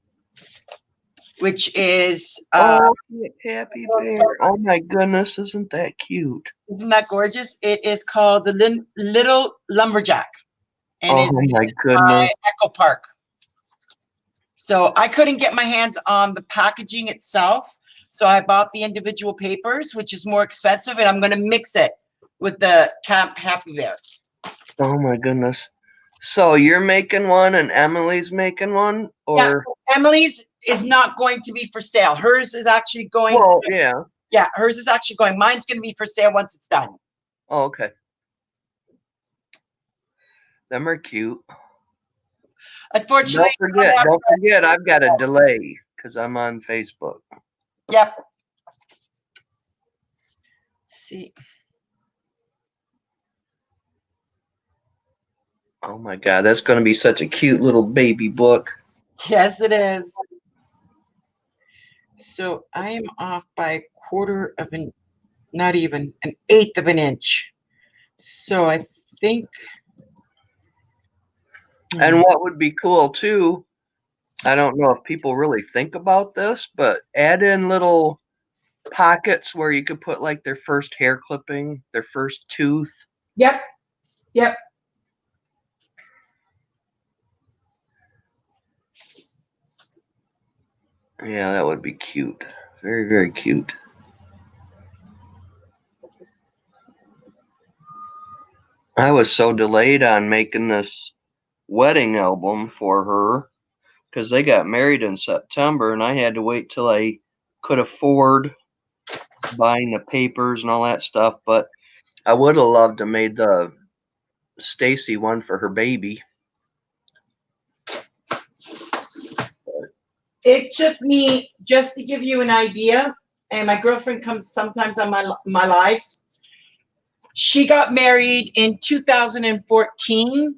which is Happy Bear. Oh my goodness, isn't that cute? Isn't that gorgeous? It is called the Little Lumberjack, and oh my goodness, Echo Park. So I couldn't get my hands on the packaging itself, so I bought the individual papers, which is more expensive, and I'm going to mix it with the Camp Happy Bear. Oh my goodness. So you're making one and Emily's making one, or yeah, Emily's is not going to be for sale. Hers is actually going. Well, yeah. Yeah, hers is actually going. Mine's going to be for sale once it's done. Oh, okay. Them are cute. Unfortunately, don't forget, I've got a delay because I'm on Facebook. Yep. See. Oh my God, that's going to be such a cute little baby book. Yes, it is. So I am off by a quarter of an, not even an eighth of an inch. So I think. And what would be cool too, I don't know if people really think about this, but add in little pockets where you could put like their first hair clipping, their first tooth. Yep. Yep. Yeah, that would be cute. Very, very cute. I was so delayed on making this wedding album for her because they got married in September and I had to wait till I could afford buying the papers and all that stuff. But I would have loved to made the Stacy one for her baby. It took me, just to give you an idea, and my girlfriend comes sometimes on my lives. She got married in 2014.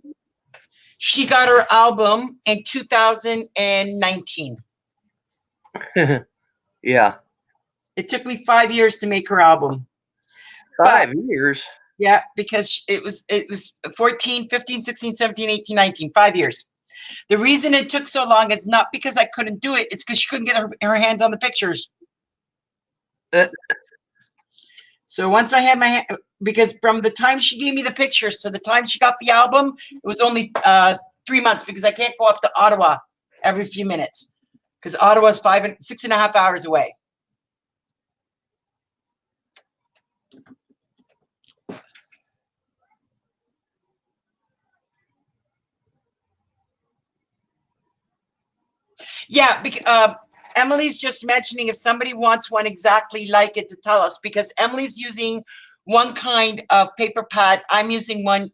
She got her album in 2019. Yeah. It took me 5 years to make her album. 5 years? Yeah, because it was 14, 15, 16, 17, 18, 19, 5 years. The reason it took so long is not because I couldn't do it. It's because she couldn't get her hands on the pictures. So once I had because from the time she gave me the pictures to the time she got the album, it was only 3 months because I can't go up to Ottawa every few minutes because Ottawa's 6.5 hours away. Yeah, Emily's just mentioning if somebody wants one exactly like it to tell us, because Emily's using one kind of paper pad. I'm using one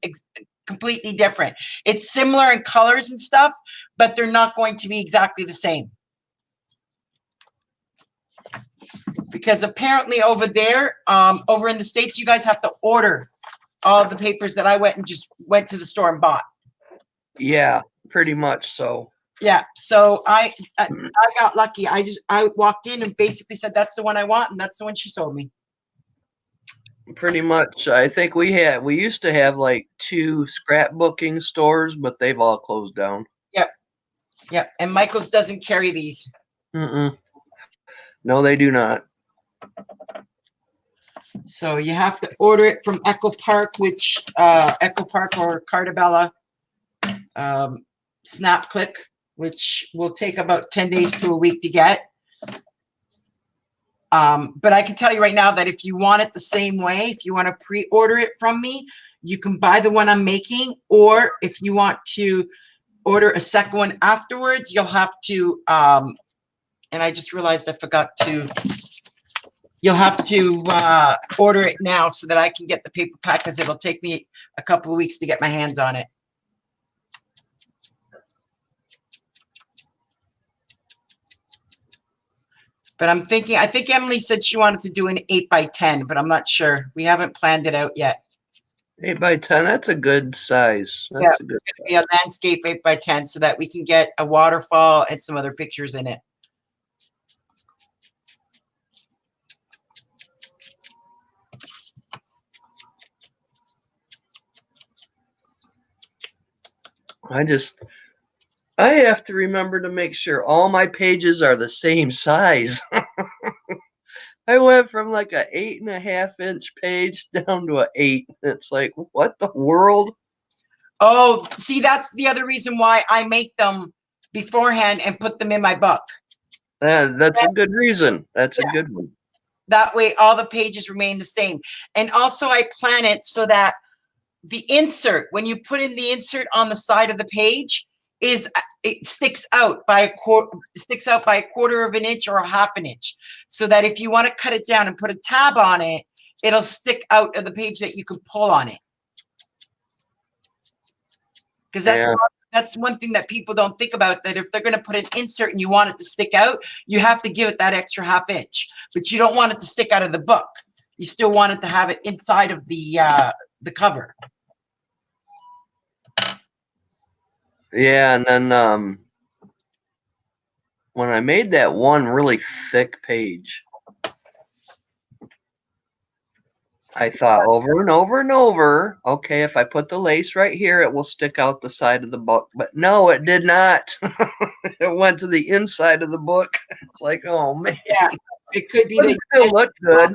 completely different. It's similar in colors and stuff, but they're not going to be exactly the same. Because apparently over there, over in the States, you guys have to order all the papers that I went to the store and bought. Yeah, pretty much so. Yeah, so I got lucky. I walked in and basically said that's the one I want, and that's the one she sold me. Pretty much. I think we used to have like 2 scrapbooking stores, but they've all closed down. Yep. And Michael's doesn't carry these. No, they do not. So you have to order it from Echo Park, which Echo Park or Cartabella Snap Click, which will take about 10 days to a week to get. But I can tell you right now that if you want it the same way, if you want to pre-order it from me, you can buy the one I'm making, or if you want to order a second one afterwards, you'll have to, and I just realized I forgot to, you'll have to order it now so that I can get the paper pack, because it'll take me a couple of weeks to get my hands on it. But I'm thinking, I think Emily said she wanted to do an 8x10, but I'm not sure. We haven't planned it out yet. 8x10, that's a good size. That's it's going to be a landscape 8x10 so that we can get a waterfall and some other pictures in it. I have to remember to make sure all my pages are the same size. I went from like a 8.5-inch page down to an 8. It's like, what the world? Oh, see, that's the other reason why I make them beforehand and put them in my book. That's a good reason. That's a good one. That way all the pages remain the same. And also I plan it so that the insert, when you put in the insert on the side of the page, it sticks out by a quarter of an inch or a half an inch, so that if you want to cut it down and put a tab on it, it'll stick out of the page that you can pull on it. Because that's one thing that people don't think about, that if they're going to put an insert and you want it to stick out, you have to give it that extra half inch, but you don't want it to stick out of the book. You still want it to have it inside of the cover. Yeah, and then when I made that one really thick page, I thought over and over and over, okay, if I put the lace right here, it will stick out the side of the book. But no, it did not. It went to the inside of the book. It's like, oh man. Yeah, it could be But that it still looked good.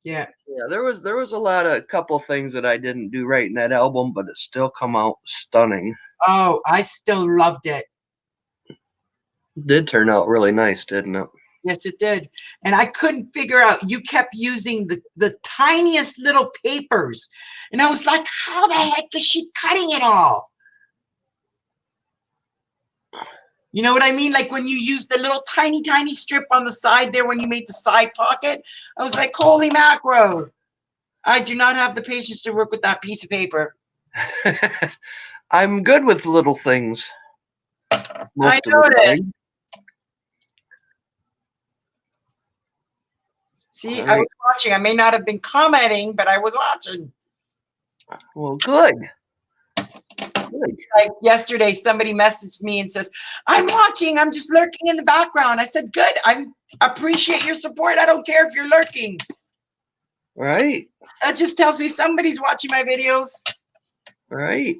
Yeah. Yeah, there was a couple of things that I didn't do right in that album, but it still come out stunning. Oh, I still loved it. It did turn out really nice, didn't it? Yes, it did. And I couldn't figure out, you kept using the tiniest little papers. And I was like, how the heck is she cutting it all? You know what I mean? Like when you use the little tiny strip on the side there when you made the side pocket, I was like, holy macro. I do not have the patience to work with that piece of paper. I'm good with little things. I noticed. See, I was watching. I may not have been commenting, but I was watching. Well, good. Good. Like yesterday, somebody messaged me and says, I'm watching. I'm just lurking in the background. I said, good. I appreciate your support. I don't care if you're lurking. Right. That just tells me somebody's watching my videos. Right.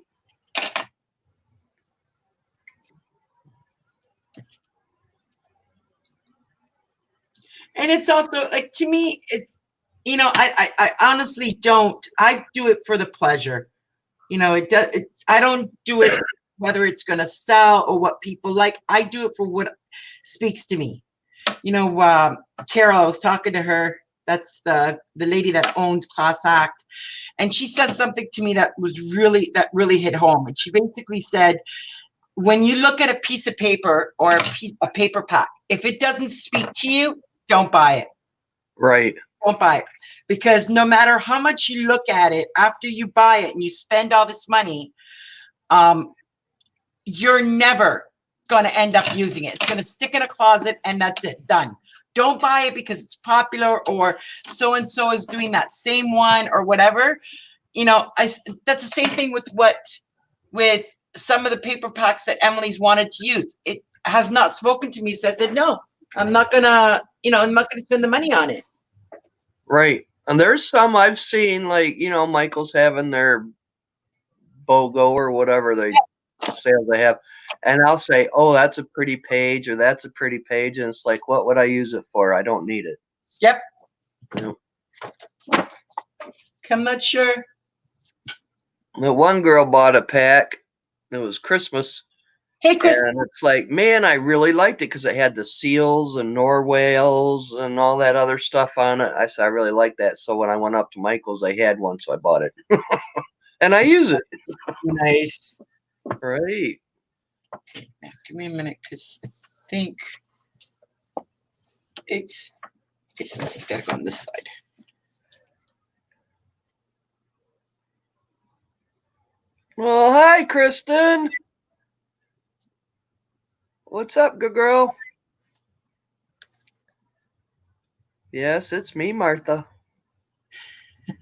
And it's also like, to me, it's, you know, I honestly don't. I do it for the pleasure. You know, I don't do it whether it's going to sell or what people like. I do it for what speaks to me. You know, Carol, I was talking to her. That's the lady that owns Class Act. And she says something to me that really hit home. And she basically said, when you look at a piece of paper or a paper pack, if it doesn't speak to you, don't buy it. Right. Don't buy it. Because no matter how much you look at it, after you buy it and you spend all this money, you're never going to end up using it. It's going to stick in a closet and that's it. Done. Don't buy it because it's popular or so-and-so is doing that same one or whatever. You know, that's the same thing with some of the paper packs that Emily's wanted to use. It has not spoken to me, so I said, no, I'm not going to, I'm not going to spend the money on it. Right. And there's some I've seen, like, Michael's having their BOGO or whatever sale they have. And I'll say, oh, that's a pretty page or that's a pretty page. And it's like, what would I use it for? I don't need it. Yep. I'm not sure. The one girl bought a pack. It was Christmas. Hey, Chris. And it's like, man, I really liked it because it had the seals and narwhals and all that other stuff on it. I said, I really like that. So when I went up to Michael's, they had one, so I bought it. And I use it. Nice. Right. Now, give me a minute, because I think it's... Okay, so this has got to go on this side. Well, hi, Kristen. What's up, good girl? Yes, it's me, Martha.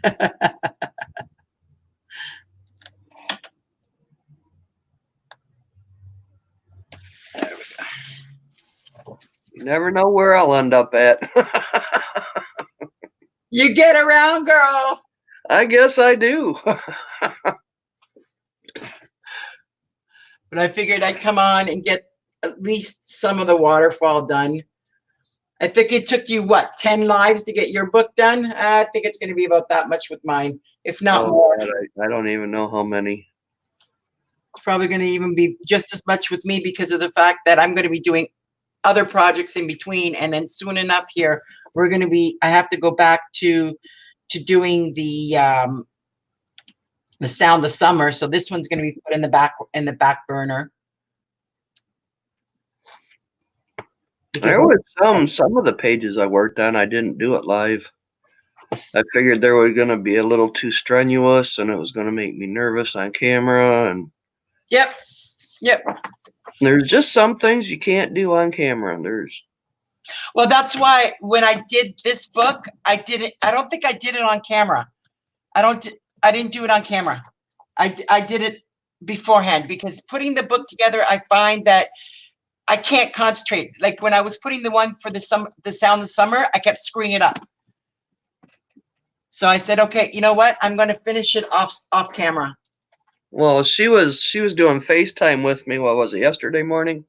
There we go. You never know where I'll end up at. You get around, girl. I guess I do. But I figured I'd come on and get at least some of the waterfall done. I think it took you, what, 10 lives to get your book done? I think it's going to be about that much with mine, if not more. God, I don't even know how many. It's probably going to even be just as much with me because of the fact that I'm going to be doing other projects in between. And then soon enough here, I have to go back to doing the Sound of Summer. So this one's going to be put in the back burner. There was some of the pages I worked on, I didn't do it live. I figured they were going to be a little too strenuous and it was going to make me nervous on camera. And Yep. there's just some things you can't do on camera. Well, that's why when I did this book, I don't think I did it on camera. I didn't do it on camera. I did it beforehand, because putting the book together, I find that I can't concentrate. Like when I was putting the one for the Sound of Summer, I kept screwing it up. So I said, okay, you know what? I'm going to finish it off camera. Well, she was doing FaceTime with me. What was it, yesterday morning?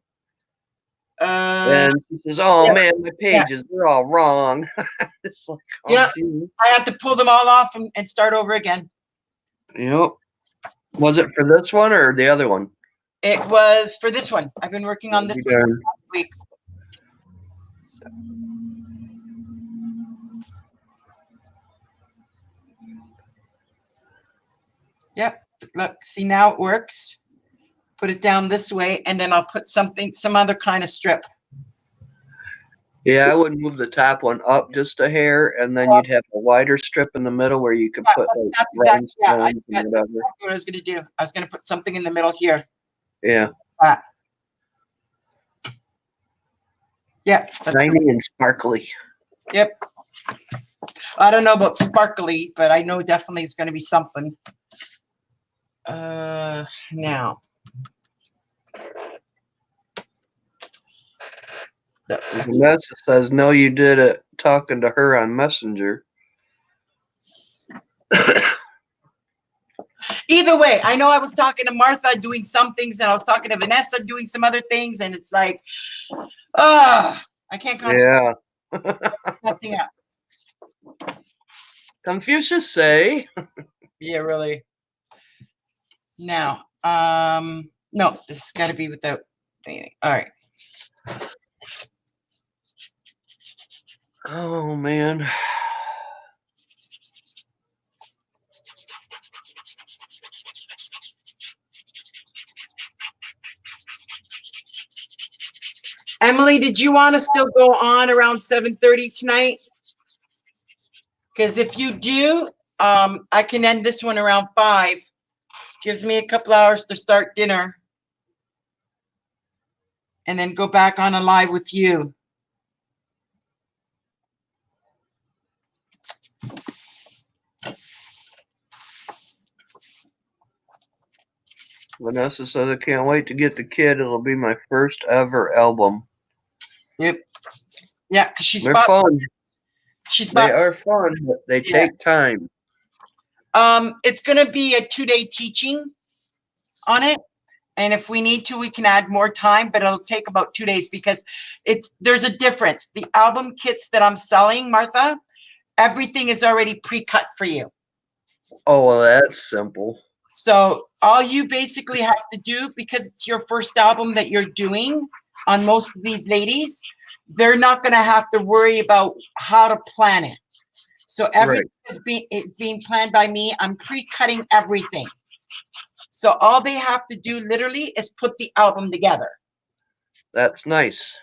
And she says, "Oh yeah, man, my pages, they're all wrong." It's like, oh, yeah, geez. I had to pull them all off and start over again. Yep. Was it for this one or the other one? It was for this one. I've been working on this one last week. So. Yep. Look, see, now it works. Put it down this way, and then I'll put some other kind of strip. Yeah, I would move the top one up just a hair, and then you'd have a wider strip in the middle where you could put like exactly, rhinestones and whatever. That's what I was going to do. I was going to put something in the middle here. Yeah. Yeah. Shiny and sparkly. Yep. I don't know about sparkly, but I know definitely it's going to be something. Now. Vanessa says, "No, you did it talking to her on Messenger." Either way, I know I was talking to Martha doing some things, and I was talking to Vanessa doing some other things, and it's like, I can't concentrate. Yeah. Nothing up. Confucius say. Yeah, really. Now, no, this has got to be without anything. All right. Oh man. Emily, did you want to still go on around 7:30 tonight? Because if you do, I can end this one around 5. Gives me a couple hours to start dinner. And then go back on a live with you. Vanessa says, "I can't wait to get the kid. It'll be my first ever album." Yep. Yeah, because They're fun. They are fun, but they take time. It's going to be a 2-day teaching on it. And if we need to, we can add more time, but it'll take about 2 days because there's a difference. The album kits that I'm selling, Martha, everything is already pre-cut for you. Oh, well, that's simple. So all you basically have to do, because it's your first album that you're doing on most of these ladies, they're not going to have to worry about how to plan it. So everything is being planned by me. I'm pre-cutting everything. So all they have to do literally is put the album together. That's nice.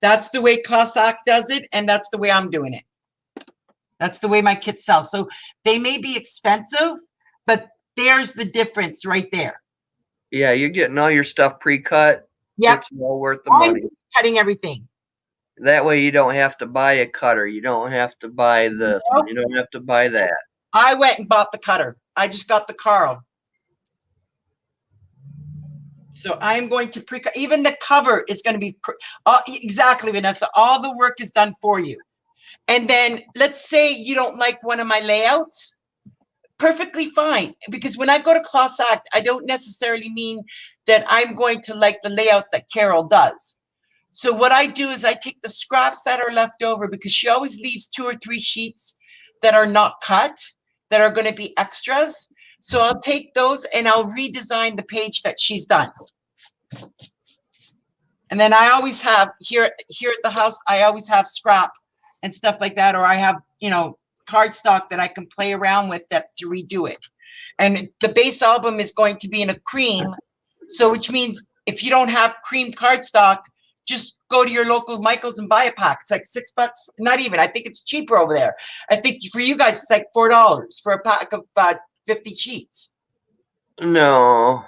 That's the way Cossack does it, and that's the way I'm doing it. That's the way my kits sell. So they may be expensive, but there's the difference right there. Yeah, you're getting all your stuff pre-cut. Yep. It's well worth the money. I'm cutting everything. That way you don't have to buy a cutter. You don't have to buy this. Nope. You don't have to buy that. I went and bought the cutter. I just got the Carl. So I'm going to pre-cut. Even the cover is going to be exactly, Vanessa. All the work is done for you. And then let's say you don't like one of my layouts. Perfectly fine. Because when I go to Cossack, I don't necessarily mean that I'm going to like the layout that Carol does. So what I do is I take the scraps that are left over, because she always leaves 2 or 3 sheets that are not cut, that are going to be extras. So I'll take those and I'll redesign the page that she's done. And then I always have here at the house, I always have scrap and stuff like that, or I have, cardstock that I can play around with that to redo it. And the base album is going to be in a cream. So which means if you don't have cream cardstock, just go to your local Michael's and buy a pack. It's like $6, not even. I think it's cheaper over there. I think for you guys, it's like $4 for a pack of 50 sheets. No.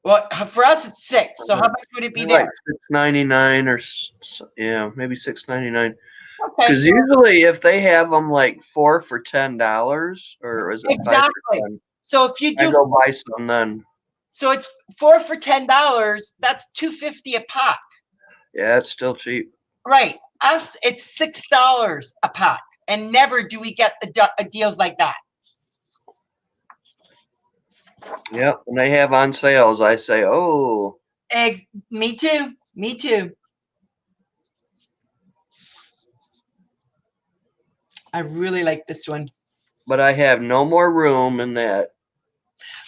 Well, for us, it's $6. So how much would it be there? Like $6.99 or maybe $6.99. Because usually if they have them like 4 for $10, or is it exactly 5 for $10? So if you I do, go buy some then. so it's 4 for $10. That's $2.50 a pop. Yeah, it's still cheap. Right. Us, it's $6 a pop. And never do we get the deals like that. Yep, when they have on sales, I say, oh. Eggs. Me too. Me too. I really like this one. But I have no more room in that.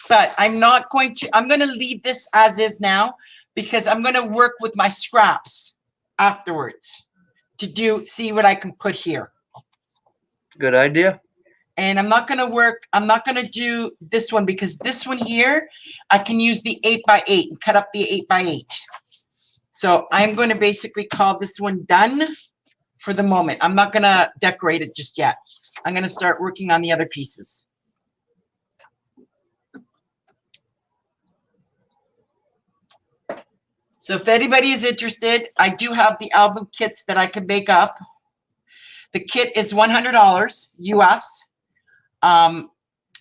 But I'm not going to, I'm going to leave this as is now because I'm going to work with my scraps afterwards to see what I can put here. Good idea. And I'm not going to do this one because this one here, I can use the 8x8 and cut up the 8x8. So I'm going to basically call this one done for the moment. I'm not going to decorate it just yet. I'm going to start working on the other pieces. So if anybody is interested, I do have the album kits that I can make up. The kit is $100 US. And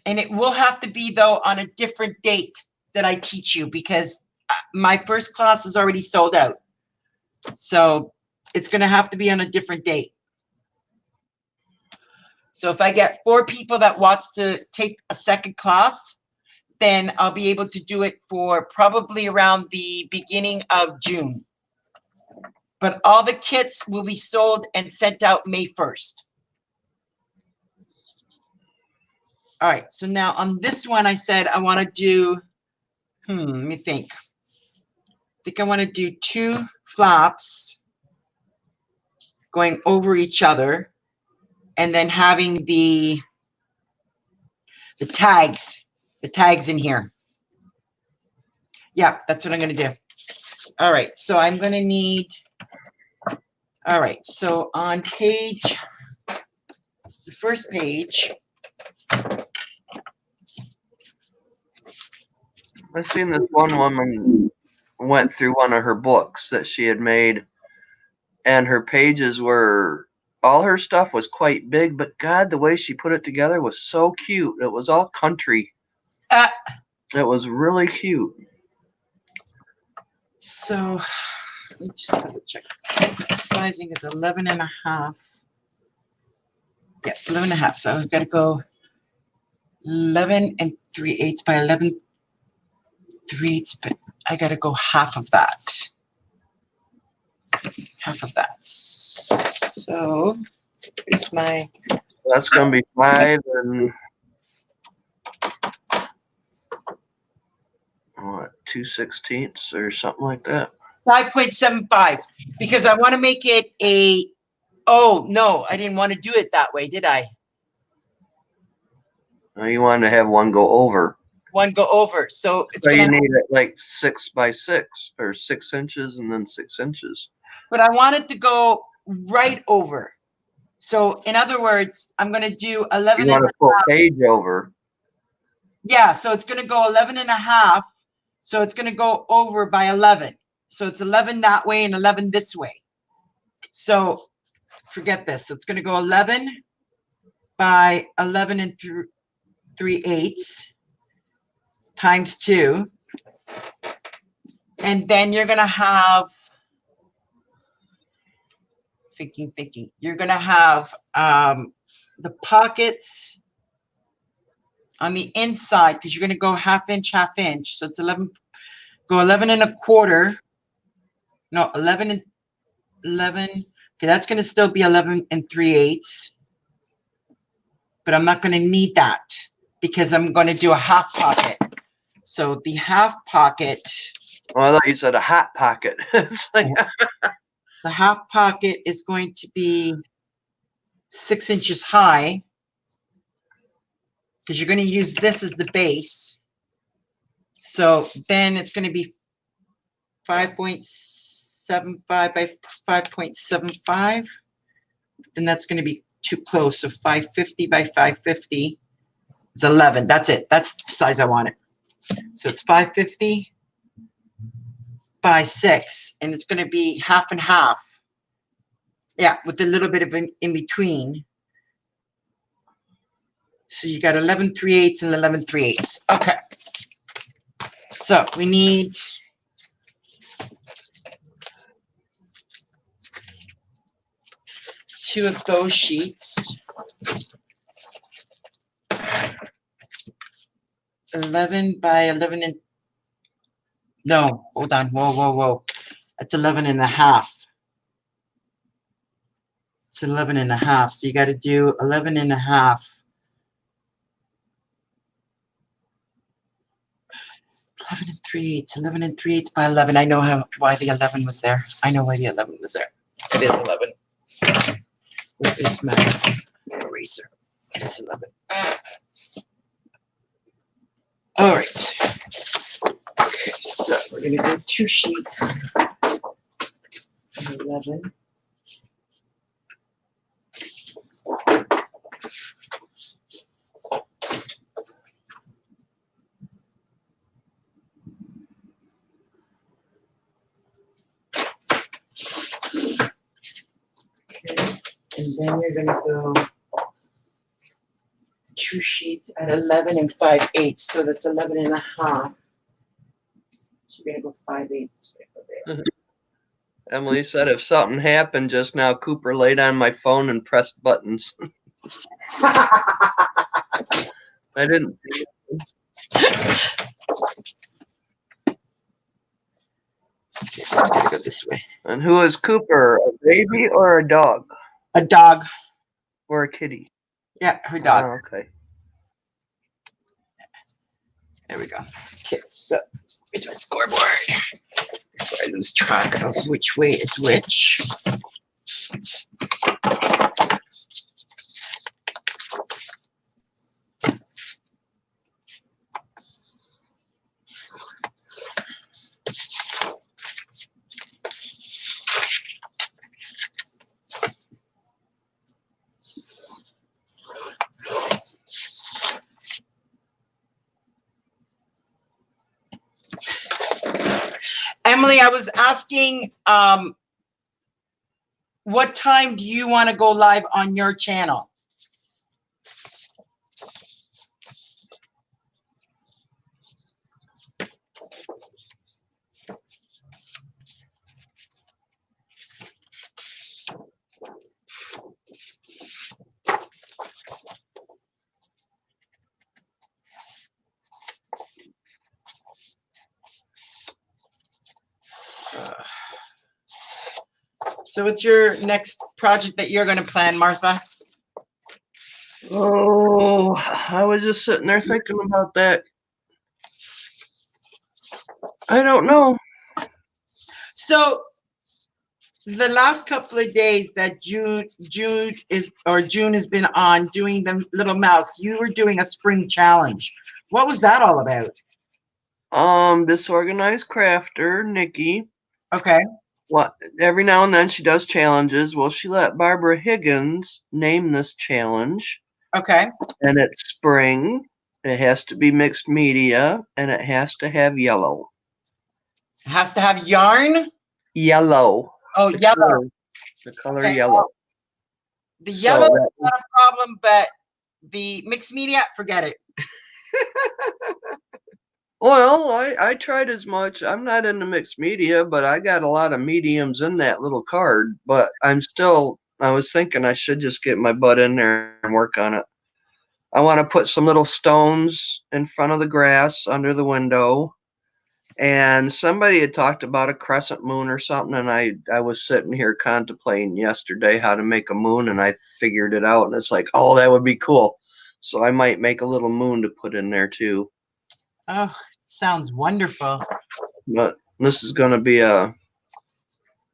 it will have to be, though, on a different date that I teach you because my first class is already sold out. So it's going to have to be on a different date. So if I get 4 people that wants to take a second class, then I'll be able to do it for probably around the beginning of June. But all the kits will be sold and sent out May 1st. All right, so now on this one, I said I want to do, let me think. I think I want to do 2 flaps going over each other and then having the tags in here. Yeah, that's what I'm going to do. All right, so I'm going to need, all right, so on the first page, I seen this one woman went through one of her books that she had made, and her pages were, all her stuff was quite big, but God, the way she put it together was so cute. It was all country. It was really cute. So let me just double check. Sizing is 11 and a half. Yeah, it's 11 and a half. So I've got to go 11 and 3/8 by 11 3/8, but I got to go half of that. Half of that. So here's my. That's going to be 5 and what, 2/16 or something like that. 5.75 because I want to make it a, oh no, I didn't want to do it that way, did I? Now you wanted to have one go over. One go over. So it's So you gonna, need it like 6 by 6 or 6 inches and then 6 inches. but I want it to go right over. So in other words, I'm going to do 11. You want to pull page over. Yeah, so it's going to go 11 and a half. So it's going to go over by 11. So it's 11 that way and 11 this way. So forget this. So it's going to go 11 by 11 and 3/8 times 2. And then you're going to have, thinking, you're going to have the pockets on the inside because you're going to go half inch. So it's 11, go 11 and a quarter. No, 11 and 11. Okay, that's going to still be 11 and 3/8. But I'm not going to need that because I'm going to do a half pocket. So the half pocket. Oh, I thought you said a hot pocket. It's like The half pocket is going to be 6 inches high because you're going to use this as the base. So then it's going to be 5.75 by 5.75. Then that's going to be too close. So 550 by 550 is 11. That's it. That's the size I want it. So it's 550 by 6, and it's going to be half and half. Yeah, with a little bit of in between. So you got 11 3/8 and 11 3/8. Okay. So we need 2 of those sheets. 11 by 11 and no, hold on. Whoa. That's 11 and a half. It's 11 and a half. So you got to do 11 and a half. 11 and 3/8. 11 and 3/8 by 11. I know why the 11 was there. I know why the 11 was there. It is 11. Where is my eraser? It is 11. All right. Okay, so we're going to go 2 sheets. 11. And then you're going to go 2 sheets at 11 and 5/8. So that's 11 and a half. So you're going to go 5/8 right there. Emily said if something happened just now, Cooper laid on my phone and pressed buttons. I didn't. Okay, so it's going to go this way. And who is Cooper? A baby or a dog? A dog. Or a kitty? Yeah, her dog. Oh, okay. There we go. Okay, so here's my scoreboard. Before I lose track of which way is which. Emily, I was asking, what time do you want to go live on your channel? So what's your next project that you're going to plan, Martha? Oh, I was just sitting there thinking about that. I don't know. So the last couple of days that June has been on doing the Little Mouse, you were doing a spring challenge. What was that all about? Disorganized crafter, Nikki. Okay. What? Every now and then she does challenges. Well, she let Barbara Higgins name this challenge. Okay. And it's spring. It has to be mixed media, and it has to have yellow. It has to have yarn? Yellow. Oh, the yellow. Color, the color Okay. yellow. The So yellow that- is not a problem, but the mixed media, forget it. Well, I tried as much. I'm not into mixed media, but I got a lot of mediums in that little card. But I was thinking I should just get my butt in there and work on it. I want to put some little stones in front of the grass under the window. And somebody had talked about a crescent moon or something, and I was sitting here contemplating yesterday how to make a moon, and I figured it out, and it's like, oh, that would be cool. So I might make a little moon to put in there too. Oh, it sounds wonderful. But this is going to be a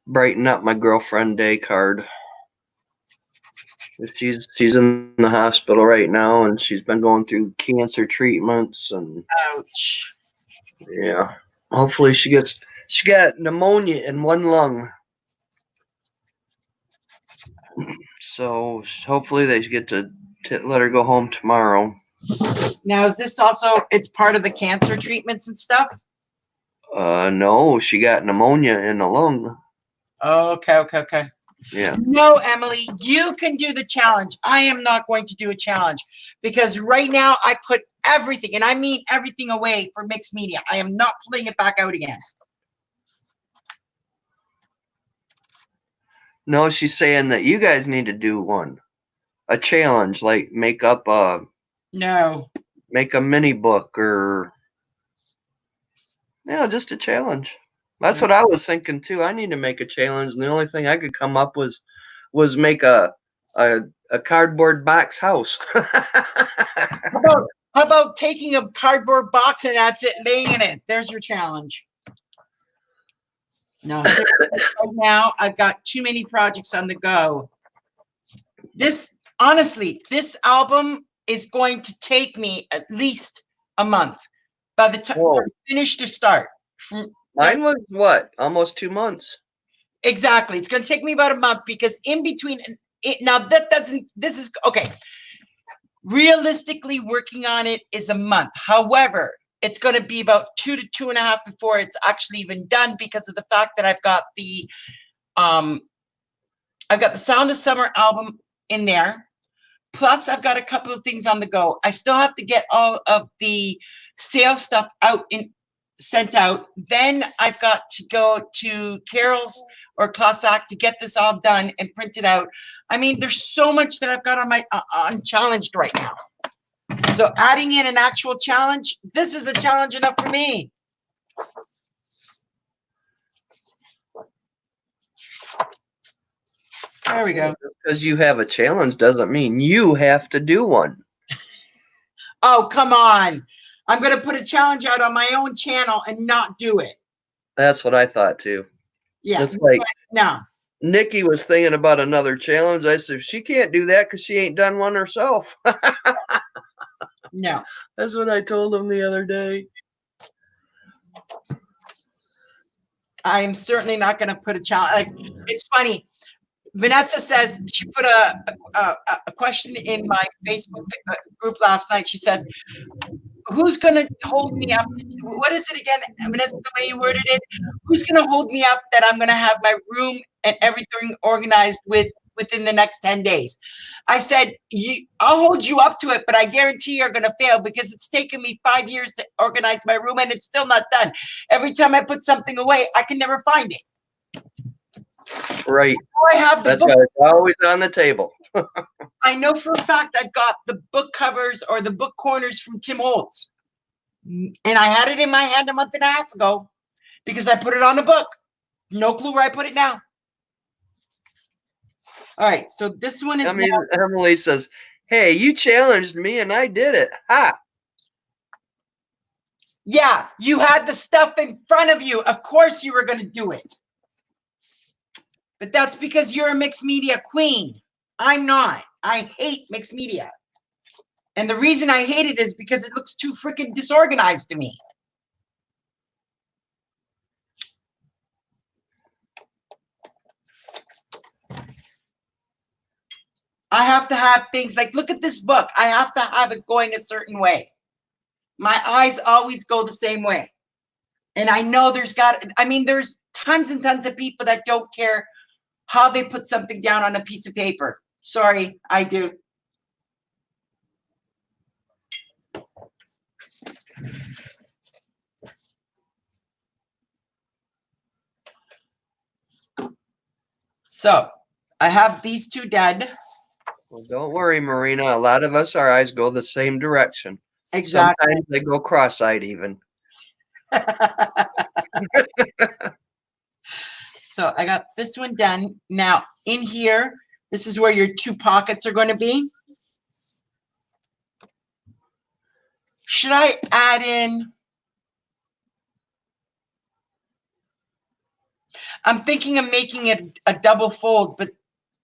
brighten up my girlfriend day card. She's in the hospital right now, and she's been going through cancer treatments, and Ouch. yeah. Hopefully she got pneumonia in one lung. So hopefully they get to let her go home tomorrow. Now, is this also, it's part of the cancer treatments and stuff? No, she got pneumonia in the lung. Oh, okay. Yeah. No, Emily, you can do the challenge. I am not going to do a challenge because right now I put everything, and I mean everything, away for mixed media. I am not pulling it back out again. No, she's saying that you guys need to do a challenge, like make a mini book or just a challenge. That's what I was thinking too. I need to make a challenge, and the only thing I could come up was make a cardboard box house. How about taking a cardboard box and that's it, laying in it? There's your challenge. No, seriously, right now I've got too many projects on the go. Honestly, this album is going to take me at least a month by the time from finish to start. Mine was what? Almost 2 months. Exactly. It's going to take me about a month because in between now this is okay. Realistically, working on it is a month. However, it's going to be about 2 to 2.5 before it's actually even done because of the fact that I've got the Sound of Summer album in there. Plus, I've got a couple of things on the go. I still have to get all of the sales stuff sent out. Then I've got to go to Carol's or Cossack to get this all done and printed out. I mean, there's so much that I've got on my unchallenged right now. So adding in an actual challenge, this is a challenge enough for me. There we go. Because you have a challenge doesn't mean you have to do one. Oh, come on. I'm going to put a challenge out on my own channel and not do it. That's what I thought too. Yeah. It's like, no. Nikki was thinking about another challenge. I said, she can't do that because she ain't done one herself. No. That's what I told him the other day. I am certainly not going to put a challenge. Like, it's funny. Vanessa says she put a question in my Facebook group last night. She says, who's going to hold me up? What is it again, Vanessa, the way you worded it? Who's going to hold me up that I'm going to have my room and everything organized within the next 10 days? I said, I'll hold you up to it, but I guarantee you're going to fail because it's taken me 5 years to organize my room and it's still not done. Every time I put something away, I can never find it. Right. I have the That's why it's always on the table. I know for a fact I got the book covers or the book corners from Tim Holtz. And I had it in my hand a month and a half ago because I put it on a book. No clue where I put it now. All right, so this one is Emily says, hey, you challenged me and I did it. Ha! Yeah, you had the stuff in front of you. Of course you were going to do it. But that's because you're a mixed media queen. I'm not. I hate mixed media. And the reason I hate it is because it looks too freaking disorganized to me. I have to have things like, look at this book. I have to have it going a certain way. My eyes always go the same way. And I know there's tons and tons of people that don't care how they put something down on a piece of paper. Sorry, I do. So I have these two done. Well, don't worry, Marina. A lot of us, our eyes go the same direction. Exactly. Sometimes they go cross-eyed even. So I got this one done. Now in here, this is where your two pockets are going to be. Should I add in? I'm thinking of making it a double fold, but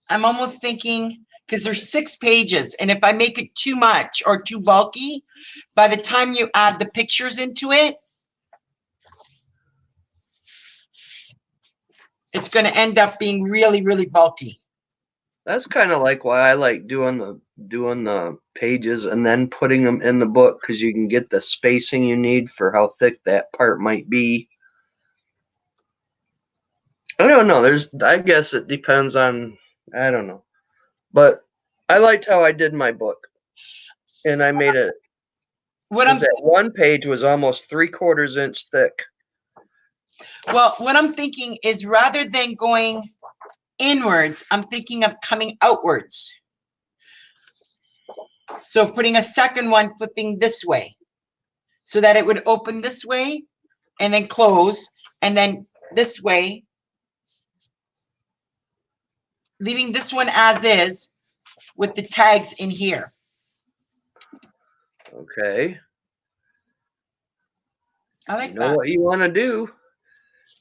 I'm almost thinking, because there's 6 pages, and if I make it too much or too bulky, by the time you add the pictures into it, it's going to end up being really, really bulky. That's kind of like why I like doing the pages and then putting them in the book, because you can get the spacing you need for how thick that part might be. I don't know. I guess it depends on, I don't know. But I liked how I did my book. And I made it, because that one page was almost 3/4 inch thick. Well, what I'm thinking is rather than going inwards, I'm thinking of coming outwards. So putting a second one, flipping this way, so that it would open this way and then close, and then this way, leaving this one as is with the tags in here. Okay. I like You know that. what you want to do.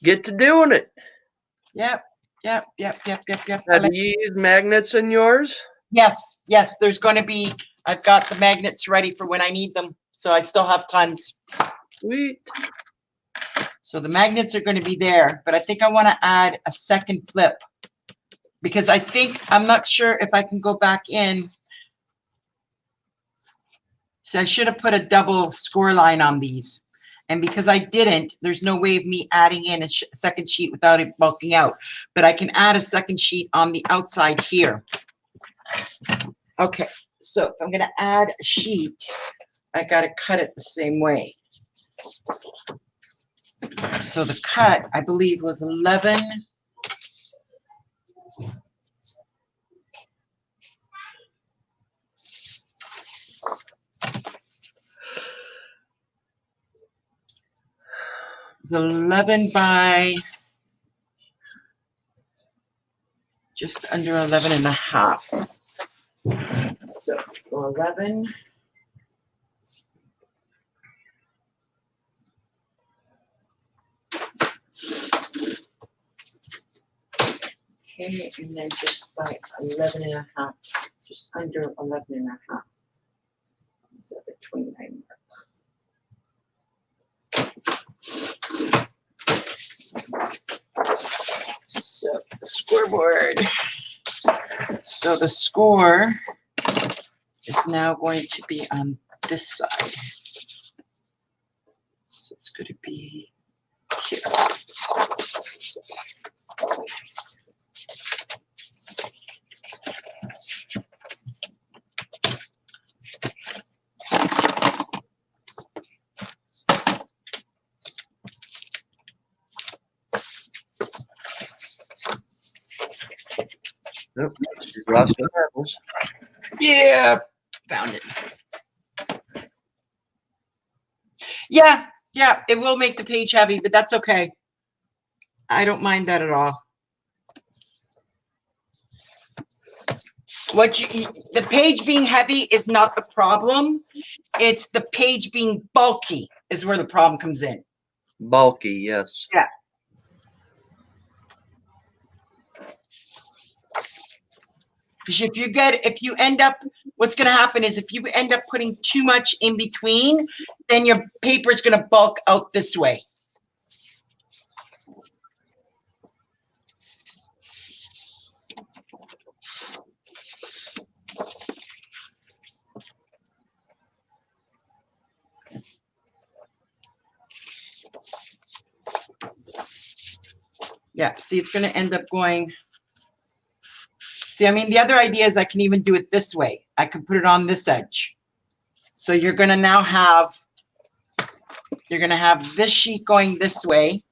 Get to doing it. Yep. I Have like you used magnets in yours? Yes, there's going to be, I've got the magnets ready for when I need them. So I still have tons. Sweet. So the magnets are going to be there, but I think I want to add a second flip because I'm not sure if I can go back in. So I should have put a double score line on these. And because I didn't, there's no way of me adding in a second sheet without it bulking out. But I can add a second sheet on the outside here. Okay, so if I'm going to add a sheet, I got to cut it the same way. So the cut, I believe, was 11. It's 11 by just under 11 and a half. So 11. Okay, and then just by 11 and a half, just under 11 and a half. Is that the 29 mark? So scoreboard. So the score is now going to be on this side. So it's going to be here. Nope. She's lost the marbles. Yeah, found it. Yeah, it will make the page heavy, but that's okay. I don't mind that at all. The page being heavy is not the problem. It's the page being bulky is where the problem comes in. Bulky, yes. Yeah. Because if you end up, what's going to happen is if you end up putting too much in between, then your paper is going to bulk out this way. Yeah, see, it's going to end up going. See, I mean, the other idea is I can even do it this way. I can put it on this edge. So you're going to now have, this sheet going this way.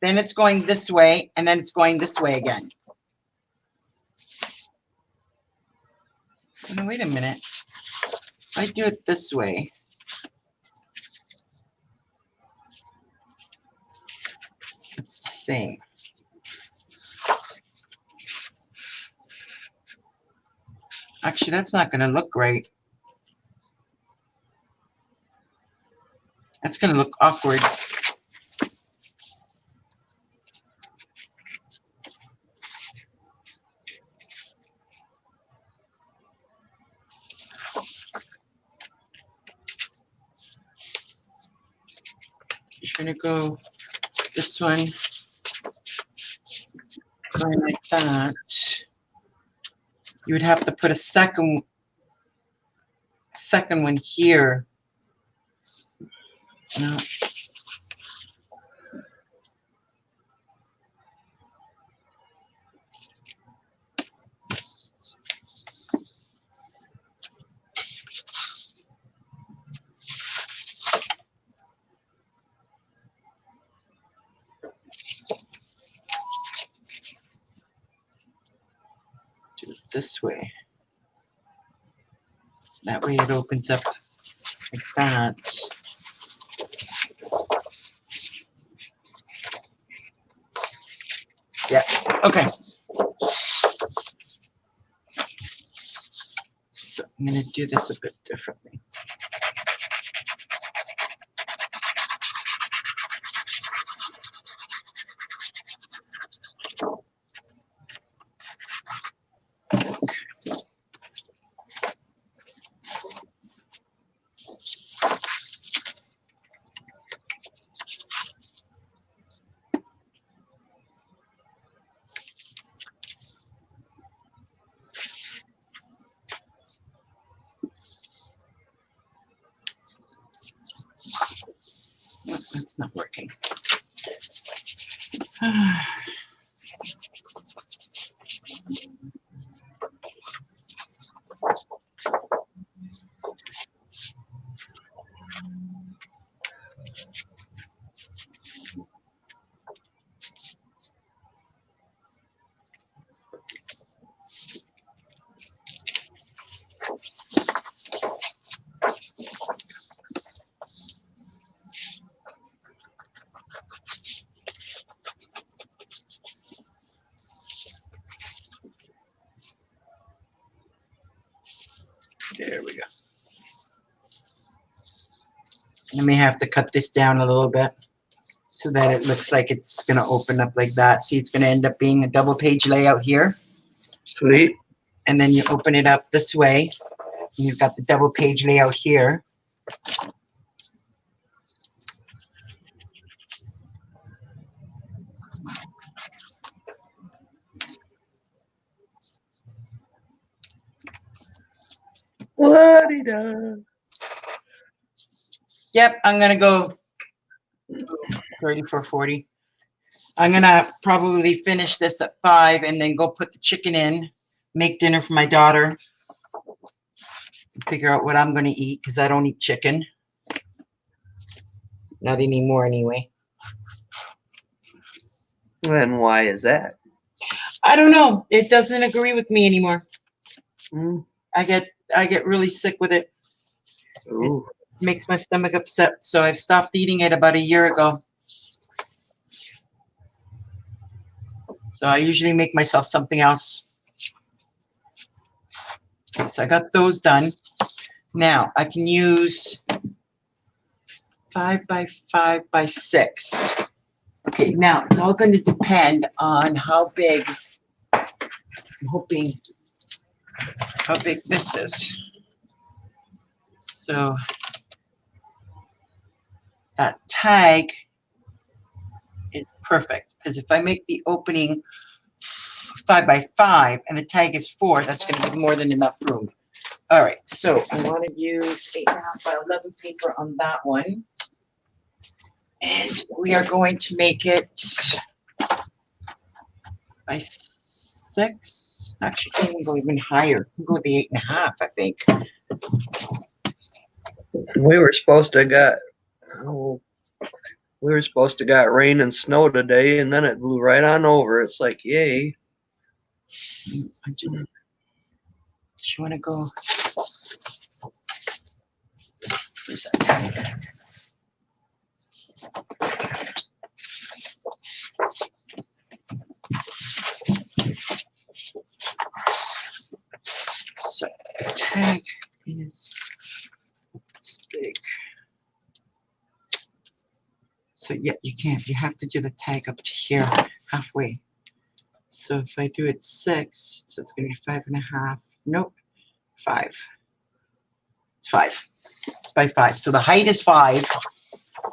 Then it's going this way, and then it's going this way again. No, wait a minute. If I do it this way, it's the same. Actually, that's not going to look great. That's going to look awkward. You're going to go this one, going like that. You would have to put a second one here. No. this way. That way it opens up like that. Yeah, okay. So I'm going to do this a bit differently. No, that's not working. There we go. I may have to cut this down a little bit so that it looks like it's going to open up like that. See, it's going to end up being a double page layout here. Sweet. And then you open it up this way. And you've got the double page layout here. La-di-da. Yep, I'm going to go 34.40. I'm going to probably finish this at 5 and then go put the chicken in, make dinner for my daughter, figure out what I'm going to eat because I don't eat chicken. Not anymore anyway. And why is that? I don't know. It doesn't agree with me anymore. Mm. I get really sick with it. Ooh. It makes my stomach upset. So I've stopped eating it about a year ago. So I usually make myself something else. Okay, so I got those done. Now I can use 5 by 5 by 6. Okay, now it's all going to depend on how big, I'm hoping, how big this is. So that tag is perfect because if I make the opening 5 by 5 and the tag is 4, that's going to be more than enough room. All right, so I want to use 8.5 by 11 paper on that one. And we are going to make it by 6. Actually, I can go even higher. We'll go with the 8.5, I think. We were supposed to got rain and snow today, and then it blew right on over. It's like, yay. I do you want to go? Where's that tag? So the tag is this big. So yeah, you can't. You have to do the tag up to here, halfway. So if I do it 6, so it's going to be 5.5. Nope, 5. It's 5. It's by 5. So the height is 5.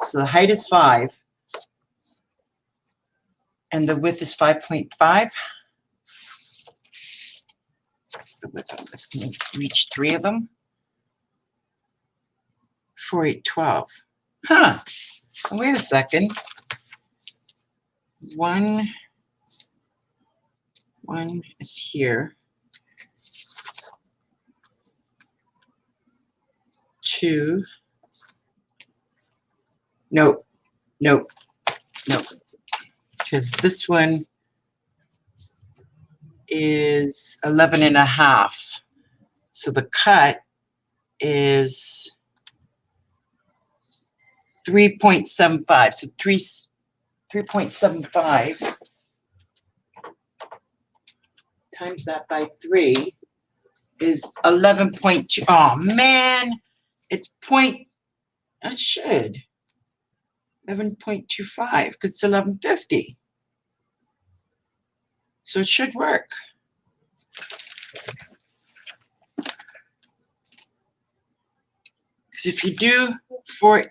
So the height is 5. And the width is 5.5. That's the width of this. Can you reach 3 of them? 4, 8, 12. Huh. Wait a second. One is here. 2. Nope. Nope. Nope. Because this one is 11 and a half. So the cut is 3.75. So 3.75 times that by 3 is 11.2. Oh man, it's I should 11.25 because it's 1150. So it should work. Because if you do 4,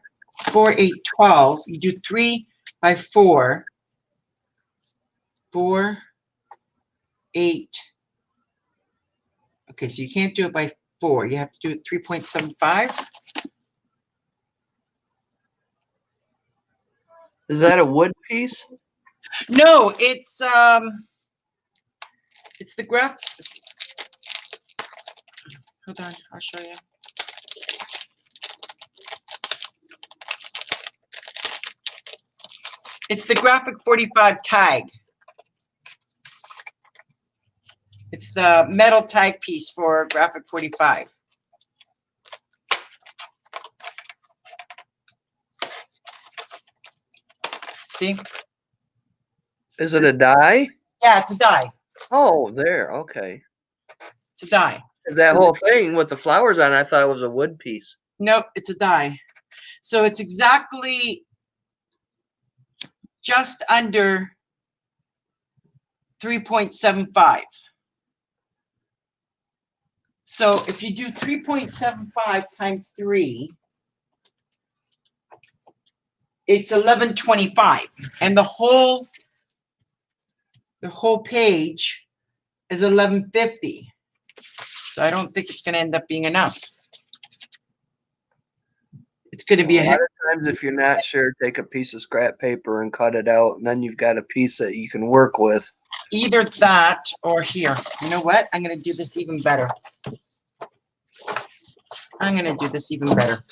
8, 12, you do 3 by 4, 4, 8. Okay, so you can't do it by 4. You have to do it 3.75. Is that a wood piece? No, it's the graph. Hold on, I'll show you. It's the graphic 45 tag. It's the metal tag piece for graphic 45. See? Is it a die? Yeah, it's a die. Oh, there. Okay. It's a die. That So- whole thing with the flowers on, I thought it was a wood piece. Nope, it's a die. So it's exactly just under 3.75. So if you do 3.75 times 3, it's 1125. And the whole page is 1150. So I don't think it's going to end up being enough. It's going to be A lot of times, if you're not sure, take a piece of scrap paper and cut it out, and then you've got a piece that you can work with. either that or here. You know what? I'm going to do this even better. I'm going to do this even better.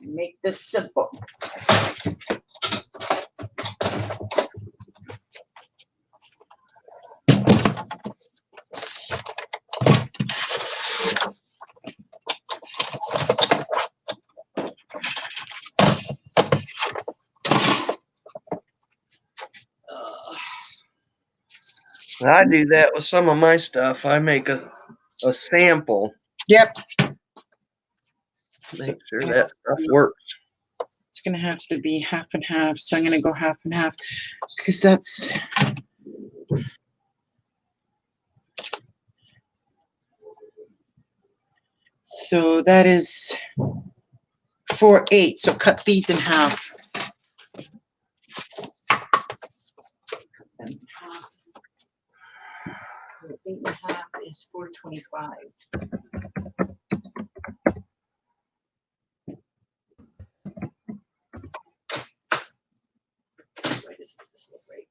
Make this simple. I do that with some of my stuff. I make a sample. Yep. Make sure that stuff works. It's going to have to be half and half. So I'm going to go half and half because that's. So that is 4, 8. So cut these in half. And half. 8 and a half is 425. Why does this look right?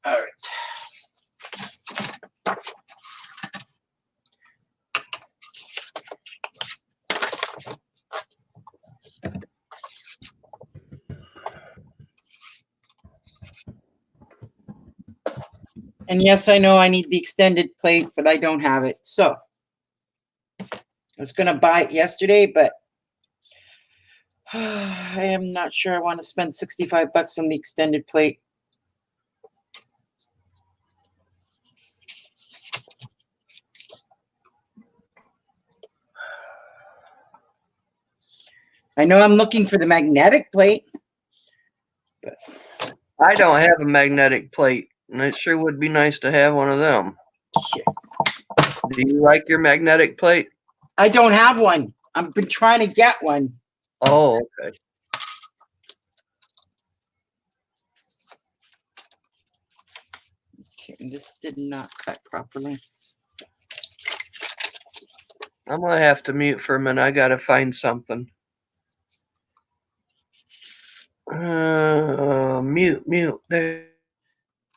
All right. And yes, I know I need the extended plate, but I don't have it. So I was going to buy it yesterday, but I am not sure I want to spend 65 bucks on the extended plate. I know I'm looking for the magnetic plate. But I don't have a magnetic plate, and it sure would be nice to have one of them. shit. Do you like your magnetic plate? I don't have one. I've been trying to get one. Oh, okay. Okay, and this did not cut properly. I'm going to have to mute for a minute. I got to find something. mute. There.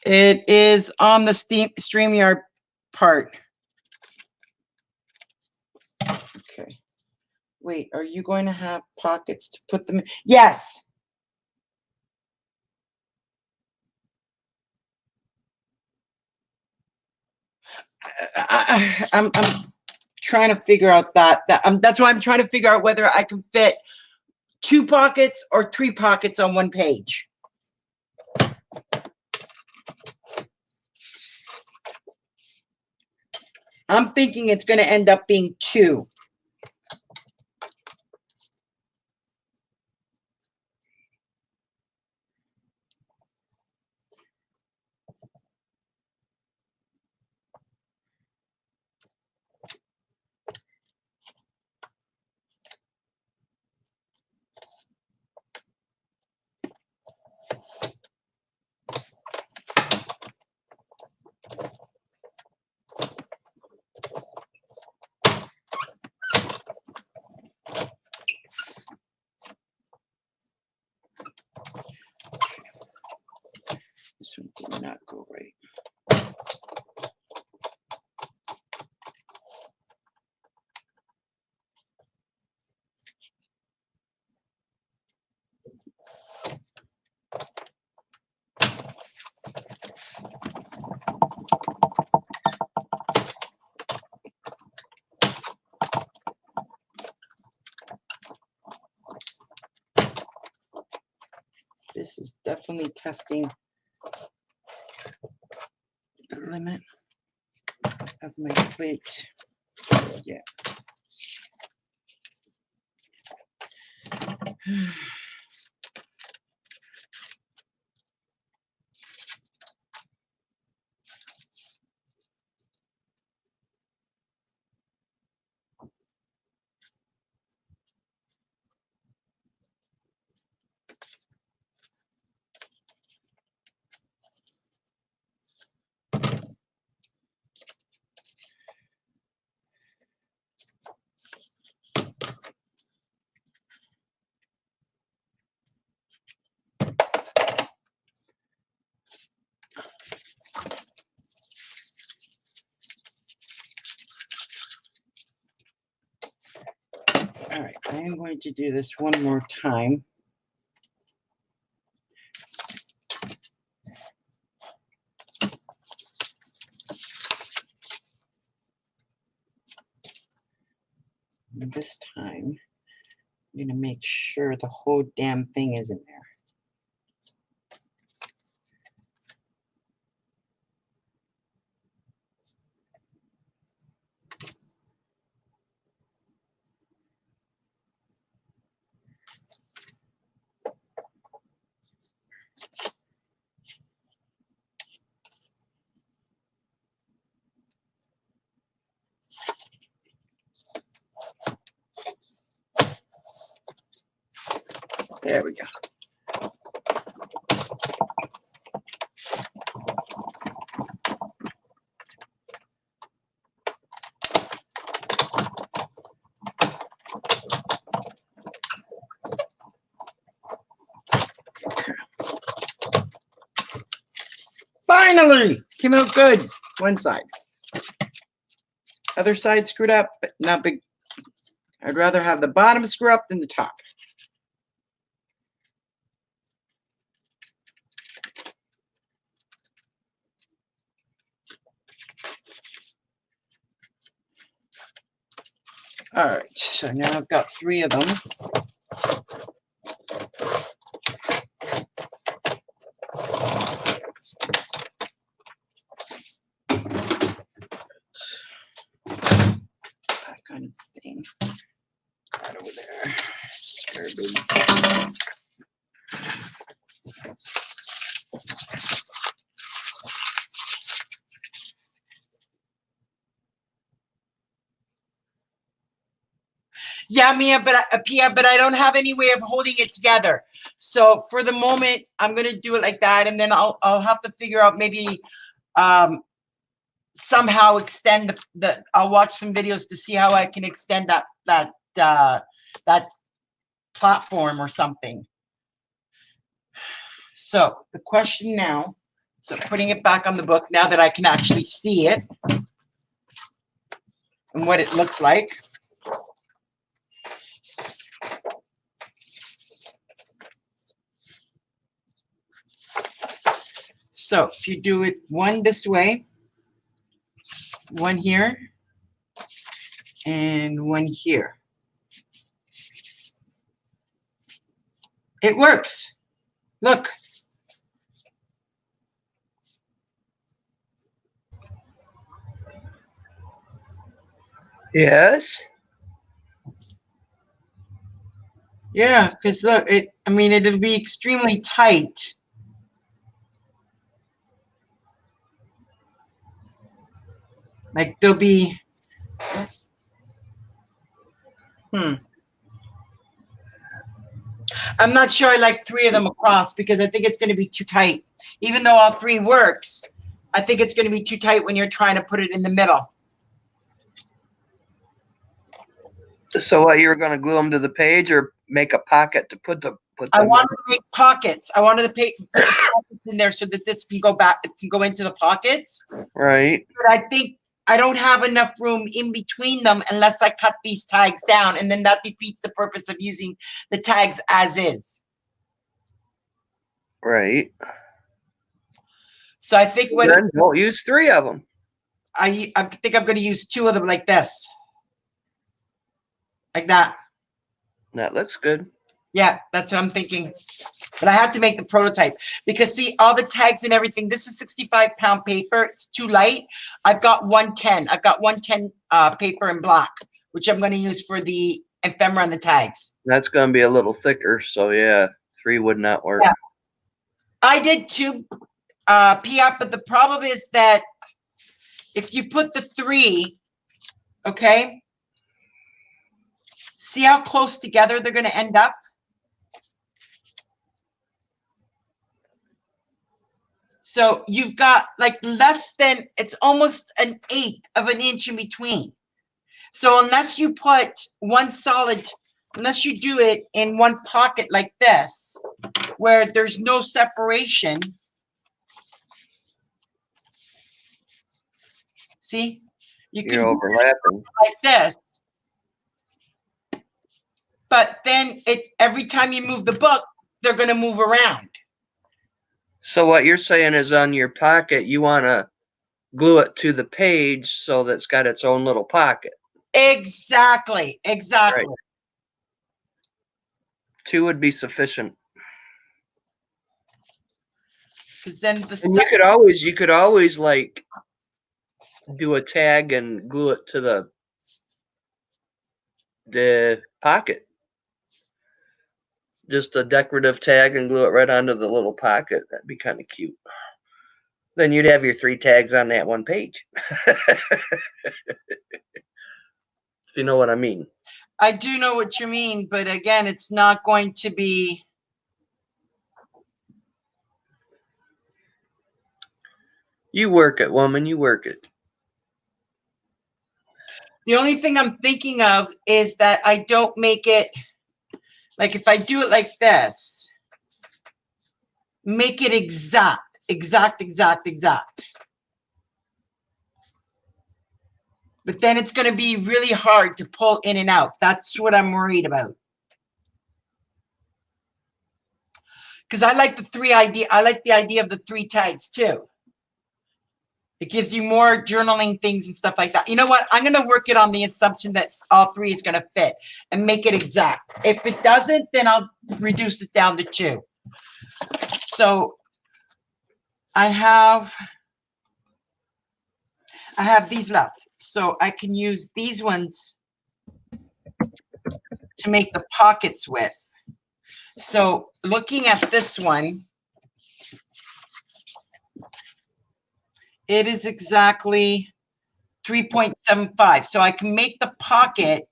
It is on the StreamYard part. Okay. Wait, are you going to have pockets to put them in? Yes. I'm trying to figure out that's why I'm trying to figure out whether I can fit 2 pockets or 3 pockets on one page. I'm thinking it's going to end up being 2. This one did not go right. This is definitely testing the limit of my plate. Yeah. All right, I am going to do this one more time. This time, I'm going to make sure the whole damn thing is in there. There we go. Finally, came out good. One side. Other side screwed up, but not big. I'd rather have the bottom screw up than the top. All right, so now I've got 3 of them. That kind of thing. Right over there. Spare boots. Yeah, Mia, Pia, but I don't have any way of holding it together. So for the moment, I'm gonna do it like that, and then I'll have to figure out maybe somehow extend the. I'll watch some videos to see how I can extend that platform or something. So the question now, so putting it back on the book now that I can actually see it and what it looks like. So if you do it one this way, one here, and one here, it works. Look. Yes. Yeah, because look, I mean, it'll be extremely tight. Like there'll be, I'm not sure I like 3 of them across because I think it's going to be too tight. Even though all 3 works, I think it's going to be too tight when you're trying to put it in the middle. So what, you were going to glue them to the page or make a pocket to put them? I wanted to make pockets. I wanted to put the pockets in there so that this can go back. It can go into the pockets. Right. But I think I don't have enough room in between them unless I cut these tags down, and then that defeats the purpose of using the tags as is. Right. So I think what then don't use 3 of them. I think I'm going to use 2 of them like this, like that. That looks good. Yeah, that's what I'm thinking. But I have to make the prototype because see all the tags and everything. This is 65-pound paper. It's too light. I've got 110. I've got 110 paper in black, which I'm going to use for the ephemera and the tags. That's going to be a little thicker, so yeah, 3 would not work. Yeah. I did 2 PF, but the problem is that if you put the 3, okay, see how close together they're going to end up? So you've got like less than, it's almost 1/8 of an inch in between. So unless you put one solid, unless you do it in one pocket like this, where there's no separation, see? You're overlapping. Like this. But then every time you move the book, they're going to move around. So what you're saying is on your pocket, you want to glue it to the page so that it's got its own little pocket. Exactly. Exactly. Right. 2 would be sufficient. Because then you could always like do a tag and glue it to the pocket. Just a decorative tag and glue it right onto the little pocket. That'd be kind of cute. Then you'd have your 3 tags on that one page. If you know what I mean. I do know what you mean, but again, it's not going to be. You work it, woman. You work it. The only thing I'm thinking of is that I don't make it, like if I do it like this, make it exact. But then it's going to be really hard to pull in and out. That's what I'm worried about. Because I like the 3 idea. I like the idea of the 3 tags too. It gives you more journaling things and stuff like that. You know what? I'm going to work it on the assumption that all 3 is going to fit and make it exact. If it doesn't, then I'll reduce it down to 2. So I have these left. So I can use these ones to make the pockets with. So looking at this one, it is exactly 3.75. So I can make the pocket.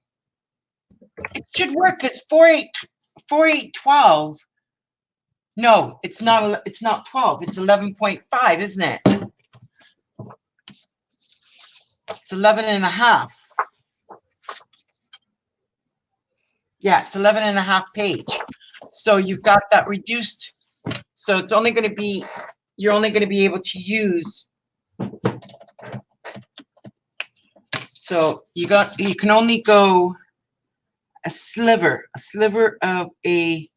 It should work because 4/8/12. No, it's not 12. It's 11.5, isn't it? It's 11.5. Yeah, it's 11.5 page. So you've got that reduced So it's only going to be, you're only going to be able to use, so you can only go a sliver of a,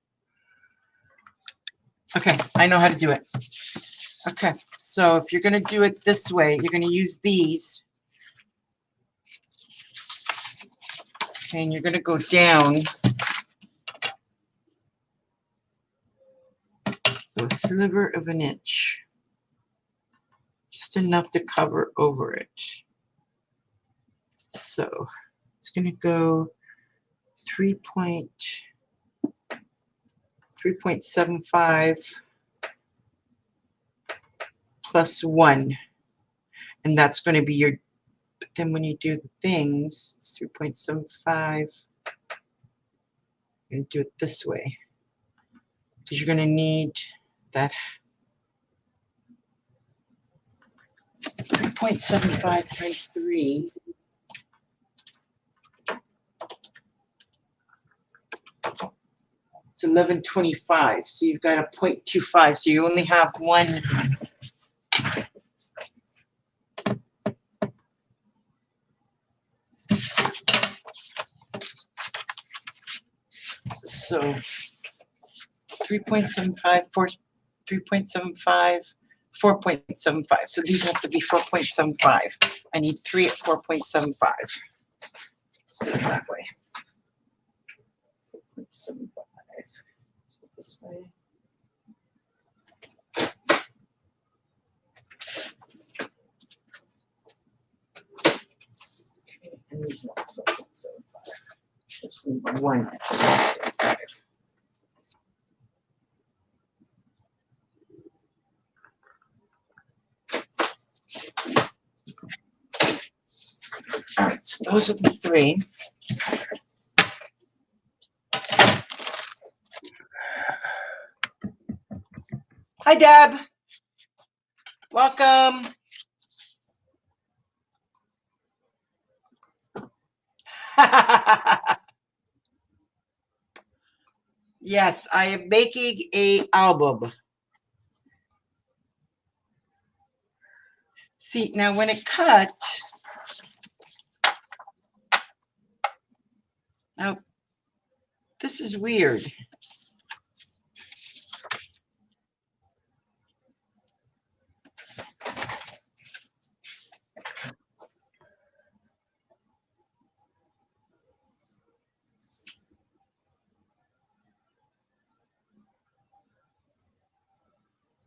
okay, I know how to do it. Okay, so if you're going to do it this way, you're going to use these. Okay, and you're going to go down to a sliver of an inch. Just enough to cover over it. So it's going to go 3.75 plus 1. And that's going to be your, but then when you do the things, it's 3.75. You're going to do it this way. Because you're going to need that 3.75 times 3. It's 1125. So you've got a 0.25. So you only have one. So 3.75, 3.75, 4.75. So these have to be 4.75. I need 3 at 4.75. Let's do it that way. 4.75. This way. Okay, and these 4.75. Let's move 1 at 4.75. All right, so those are the 3. Hi, Deb. Welcome. Yes, I am making an album. See, now when it cut, now this is weird.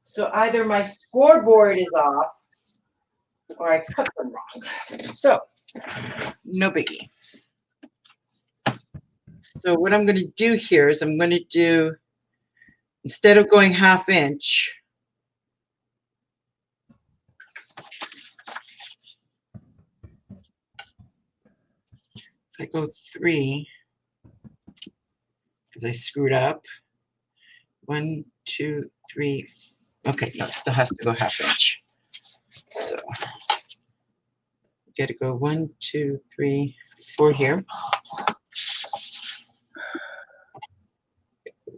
So either my scoreboard is off or I cut them wrong. So, no biggie. So what I'm going to do here is I'm going to do, instead of going 1/2 inch, if I go 3, because I screwed up, 1, 2, 3, okay, no, it still has to go 1/2 inch. So, got to go 1, 2, 3, 4 here.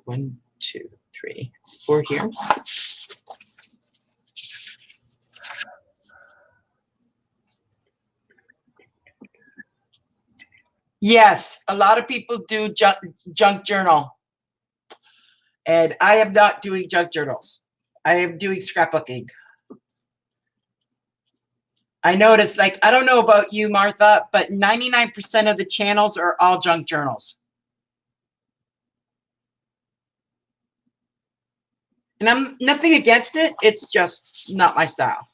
1, 2, 3, 4 here. Yes, a lot of people do junk journal. And I am not doing junk journals. I am doing scrapbooking. I noticed, like, I don't know about you, Martha, but 99% of the channels are all junk journals. And I'm nothing against it. It's just not my style.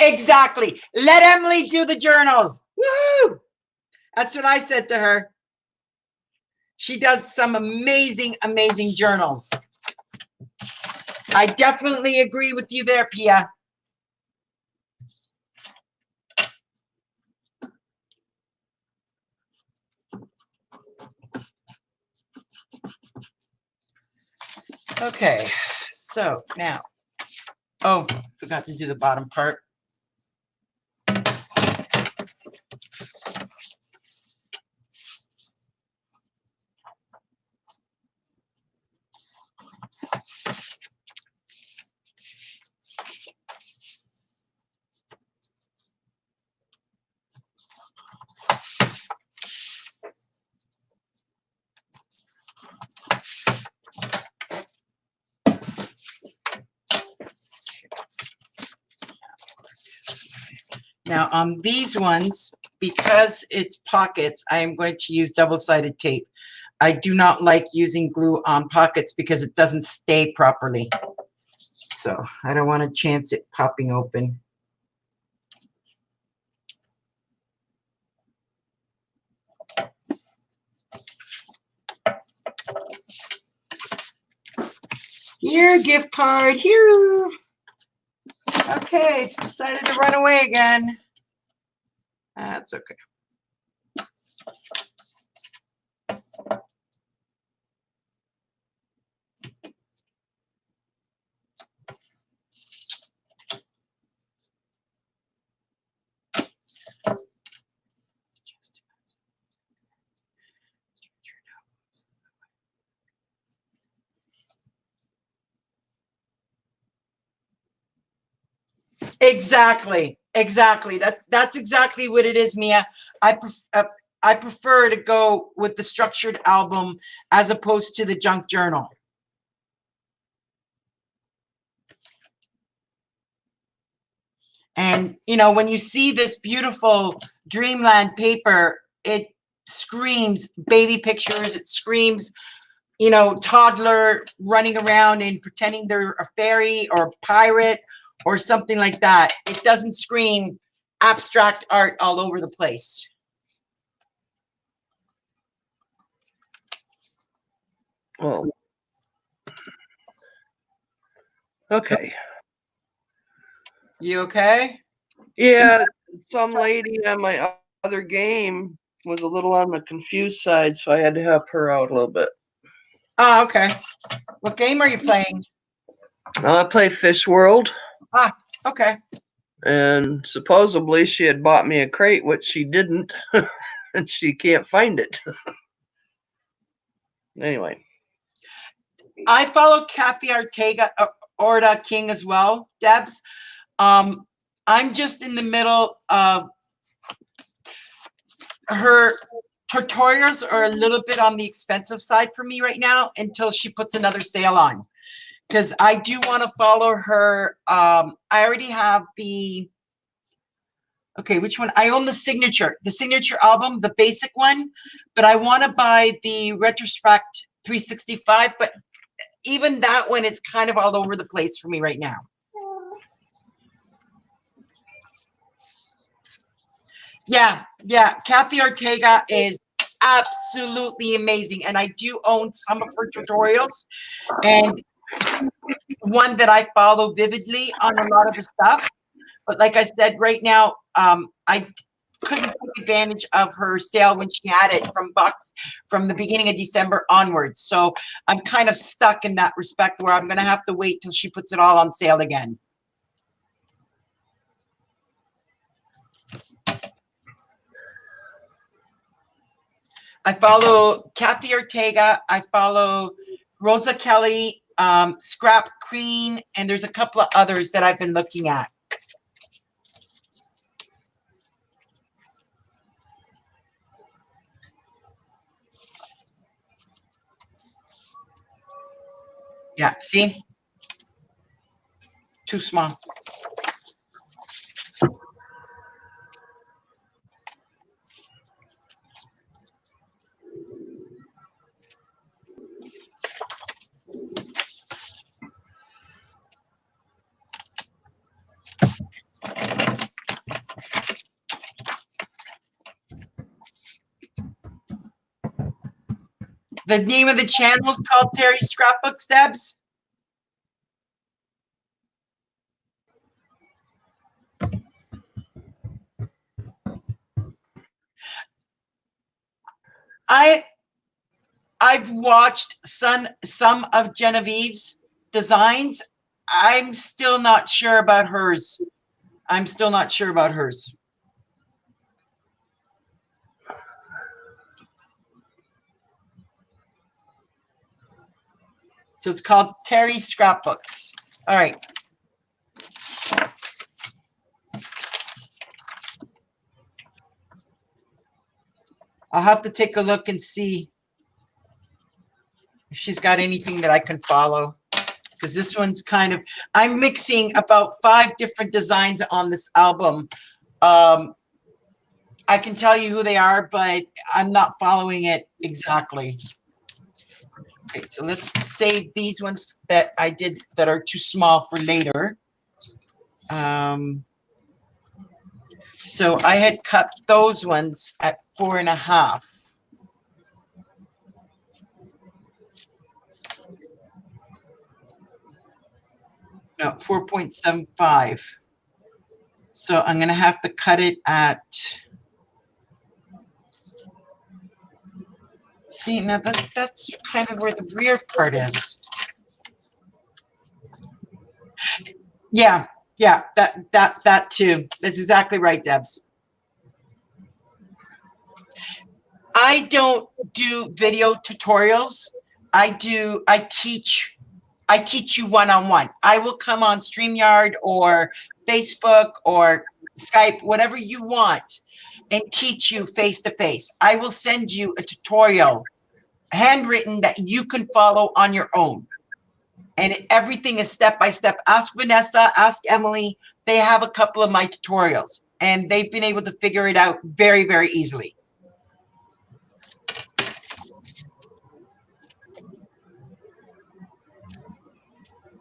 Exactly. Let Emily do the journals. Woo! That's what I said to her. She does some amazing, amazing journals. I definitely agree with you there, Pia. Okay, so now, oh, forgot to do the bottom part. Now on these ones, because it's pockets, I am going to use double-sided tape. I do not like using glue on pockets because it doesn't stay properly. So I don't want to chance it popping open. Here, gift card, here. Okay, it's decided to run away again. That's okay. Exactly. That's exactly what it is, Mia. I I prefer to go with the structured album as opposed to the junk journal. And you know, when you see this beautiful Dreamland paper, it screams baby pictures. It screams, you know, toddler running around and pretending they're a fairy or pirate or something like that. It doesn't scream abstract art all over the place. Oh. Okay. You okay? Yeah, some lady on my other game was a little on the confused side, so I had to help her out a little bit. Oh, okay. What game are you playing? I played Fish World. Ah, okay. And supposedly she had bought me a crate, which she didn't, and she can't find it. Anyway. I follow Kathy Orta King as well, Debs. I'm just in the middle of her tutorials are a little bit on the expensive side for me right now until she puts another sale on. Because I do want to follow her. I already have the, okay, which one? I own the signature album, the basic one, but I want to buy the retrospect 365, but even that one is kind of all over the place for me right now. Yeah, Kathy Ortega is absolutely amazing, and I do own some of her tutorials, and one that I follow vividly on a lot of the stuff. But like I said, right now, I couldn't take advantage of her sale when she had it from the beginning of December onwards. So I'm kind of stuck in that respect where I'm going to have to wait till she puts it all on sale again. I follow Kathy Ortega. I follow Rosa Kelly, Scrap Queen, and there's a couple of others that I've been looking at. Yeah, see? Too small. The name of the channel is called Terry Scrapbook Debs. I've watched some of Genevieve's designs. I'm still not sure about hers. I'm still not sure about hers. So it's called Terry Scrapbooks. All right. I'll have to take a look and see if she's got anything that I can follow. Because this one's kind of, I'm mixing about 5 different designs on this album. I can tell you who they are, but I'm not following it exactly. Okay, so let's save these ones that I did that are too small for later. So I had cut those ones at 4.5. No, 4.75. So I'm going to have to cut it at, see, now that's kind of where the weird part is. Yeah, that too. That's exactly right, Debs. I don't do video tutorials. I teach you one-on-one. I will come on StreamYard or Facebook or Skype, whatever you want, and teach you face-to-face. I will send you a tutorial, handwritten, that you can follow on your own. And everything is step-by-step. Ask Vanessa, ask Emily. They have a couple of my tutorials, and they've been able to figure it out very, very easily.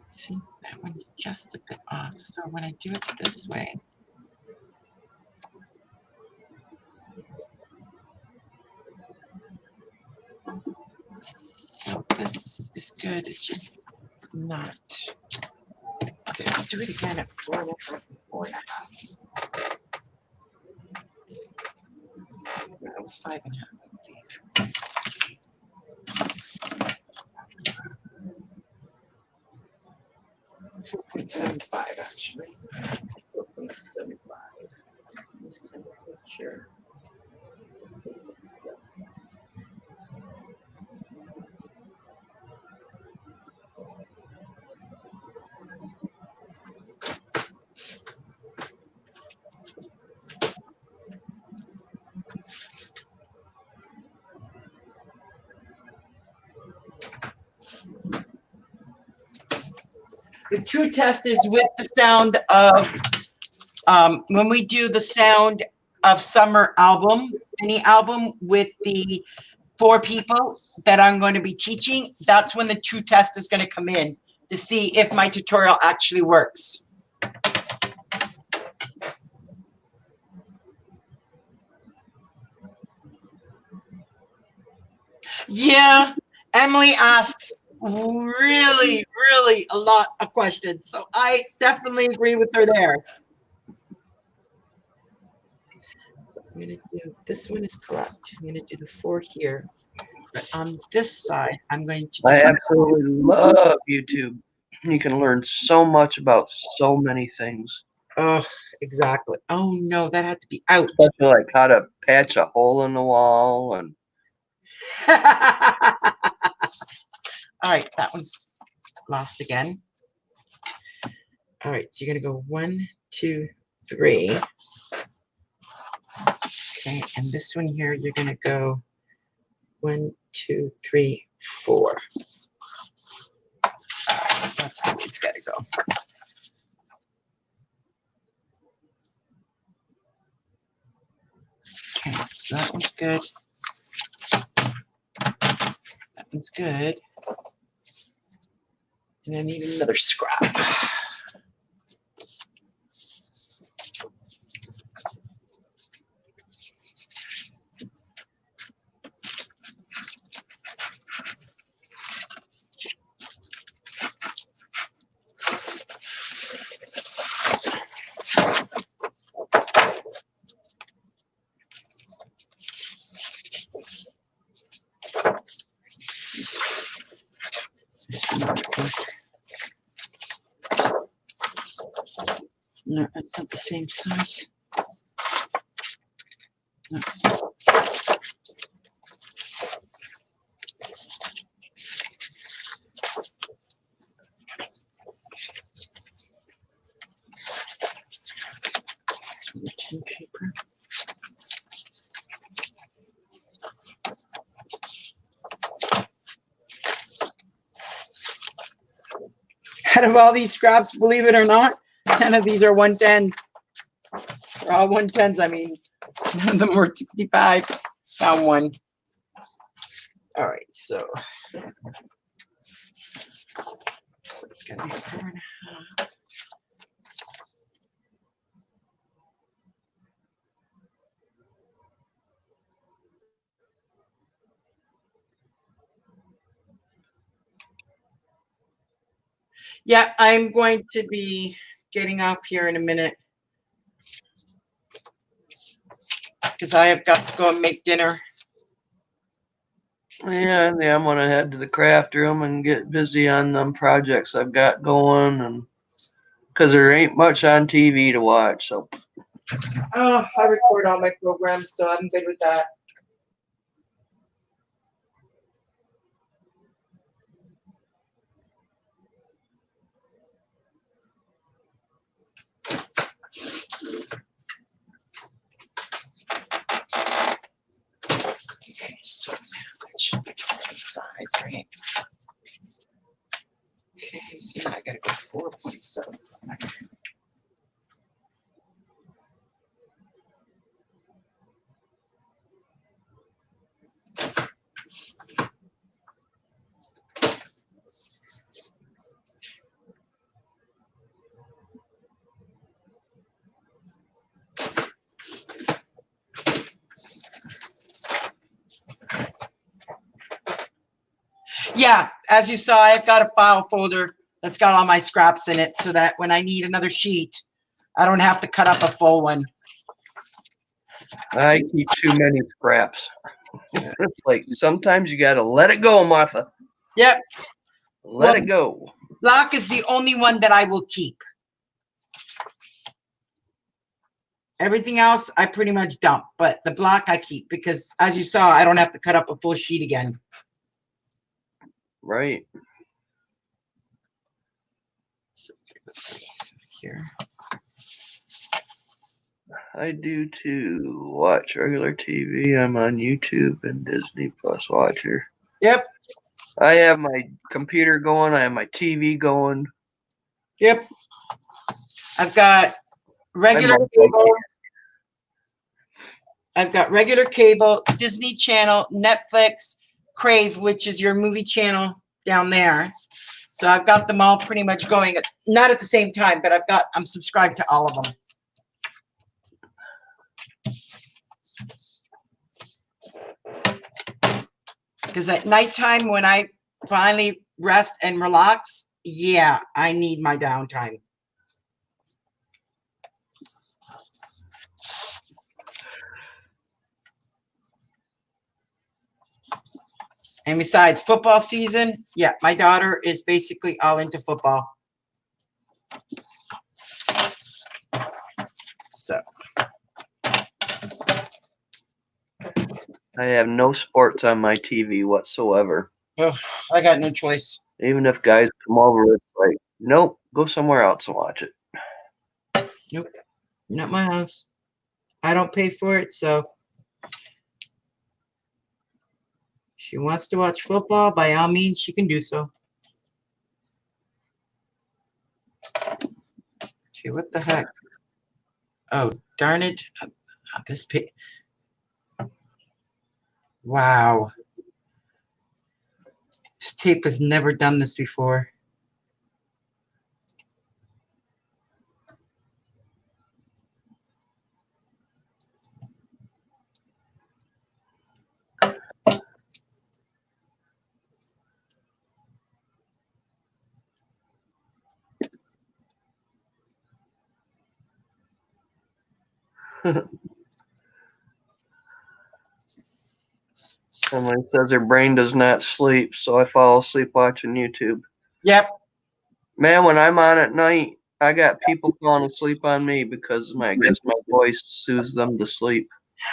See, that one's just a bit off. So when I do it this way, so this is good. It's just not. Okay, let's do it again at 4.5 and 4.5. That was 5.5, I believe. 4.75 actually. 4.75. This time let's make sure. The true test is with the sound of, when we do the sound of summer album, mini album with the 4 people that I'm going to be teaching, that's when the true test is going to come in to see if my tutorial actually works. Yeah, Emily asks really, really a lot of questions. So I definitely agree with her there. So I'm going to do, this one is correct. I'm going to do the 4 here. But on this side, I'm going to do. I absolutely love YouTube. You can learn so much about so many things. Oh, exactly. Oh no, that had to be out. Especially like how to patch a hole in the wall and. All right, that one's lost again. All right, so you're gonna go 1, 2, 3. Okay, and this one here, you're gonna go 1, 2, 3, 4. So that's the way it's gotta go. Okay, so that one's good. That one's good. And I need another scrap. No, it's not the same size. No. Routine paper. Out of all these scraps, believe it or not, none of these are 110s. They're all 110s. I mean, none of them were 65. Found one. All right, so it's gonna be 4.5. Yeah, I'm going to be getting off here in a minute because I have got to go and make dinner. Yeah, I'm gonna head to the craft room and get busy on them projects I've got going, and because there ain't much on TV to watch. So Oh, I record all my programs, so I'm good with that. Okay, so that should be the same size, right? Okay, so now I gotta go 4.7. Yeah, as you saw, I've got a file folder that's got all my scraps in it so that when I need another sheet, I don't have to cut up a full one. I keep too many scraps. It's like sometimes you gotta let it go, Martha. Yep. Let it go. Block is the only one that I will keep. Everything else I pretty much dump, but the block I keep because as you saw, I don't have to cut up a full sheet again. Right. So here. I do too. Watch regular TV. I'm on YouTube and Disney Plus Watcher. Yep. I have my computer going. I have my TV going. Yep. I've got regular cable. I've got regular cable, Disney Channel, Netflix, Crave, which is your movie channel down there. So I've got them all pretty much going, not at the same time, but I'm subscribed to all of them. Because at nighttime, when I finally rest and relax, yeah, I need my downtime. And besides football season, yeah, my daughter is basically all into football. So I have no sports on my TV whatsoever. oh, I got no choice. Even if guys come over, it's like, nope, go somewhere else and watch it. Nope, not my house. I don't pay for it, so she wants to watch football, by all means, she can do so. Okay, what the heck? Oh, darn it. This page. Wow. This tape has never done this before. Emily says her brain does not sleep, so I fall asleep watching YouTube. Yep. Man, when I'm on at night, I got people falling asleep on me because I guess my voice soothes them to sleep.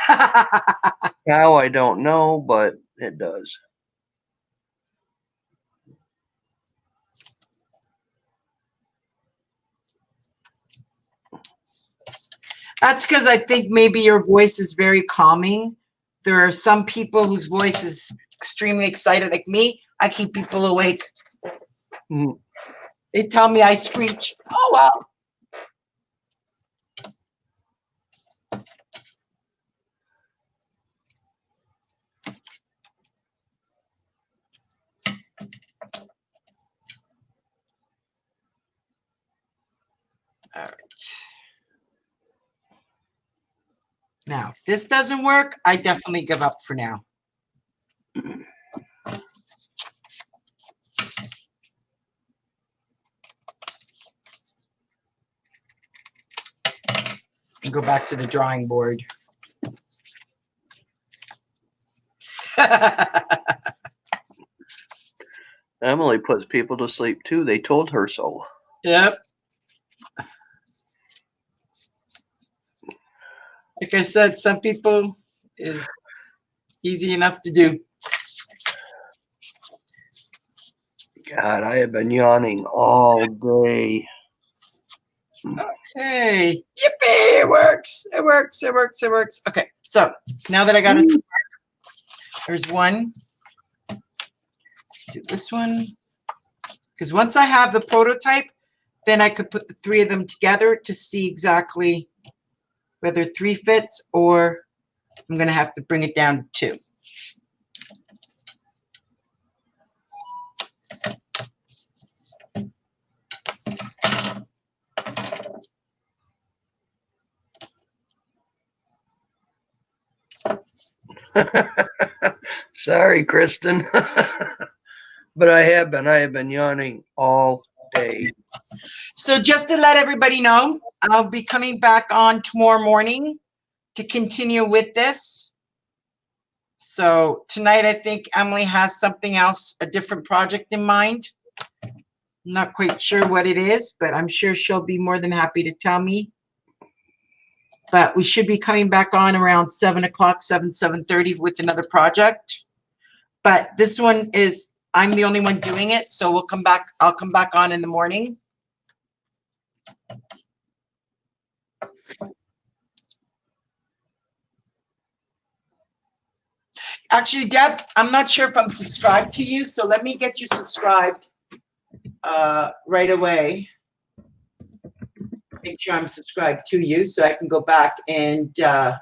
How, I don't know, but it does. That's because I think maybe your voice is very calming. There are some people whose voice is extremely excited, like me. I keep people awake. Mm. They tell me I screech. Oh, wow. All right. Now, if this doesn't work, I definitely give up for now. And go back to the drawing board. Emily puts people to sleep too. They told her so. Yep. Like I said, some people is easy enough to do. God, I have been yawning all day. Hey, yippee, it works. It works. It works. It works. Okay, so now that I got it, there's one. Let's do this one. Because once I have the prototype, then I could put the three of them together to see exactly whether 3 fits or I'm going to have to bring it down to 2. Sorry, Kristen. But I have been yawning all day. So just to let everybody know, I'll be coming back on tomorrow morning to continue with this. So tonight, I think Emily has something else, a different project in mind. I'm not quite sure what it is, but I'm sure she'll be more than happy to tell me. But we should be coming back on around 7 o'clock, 7:30 with another project. But this one is, I'm the only one doing it, so I'll come back on in the morning. Actually, Deb, I'm not sure if I'm subscribed to you, so let me get you subscribed right away. Make sure I'm subscribed to you so I can go back and oh,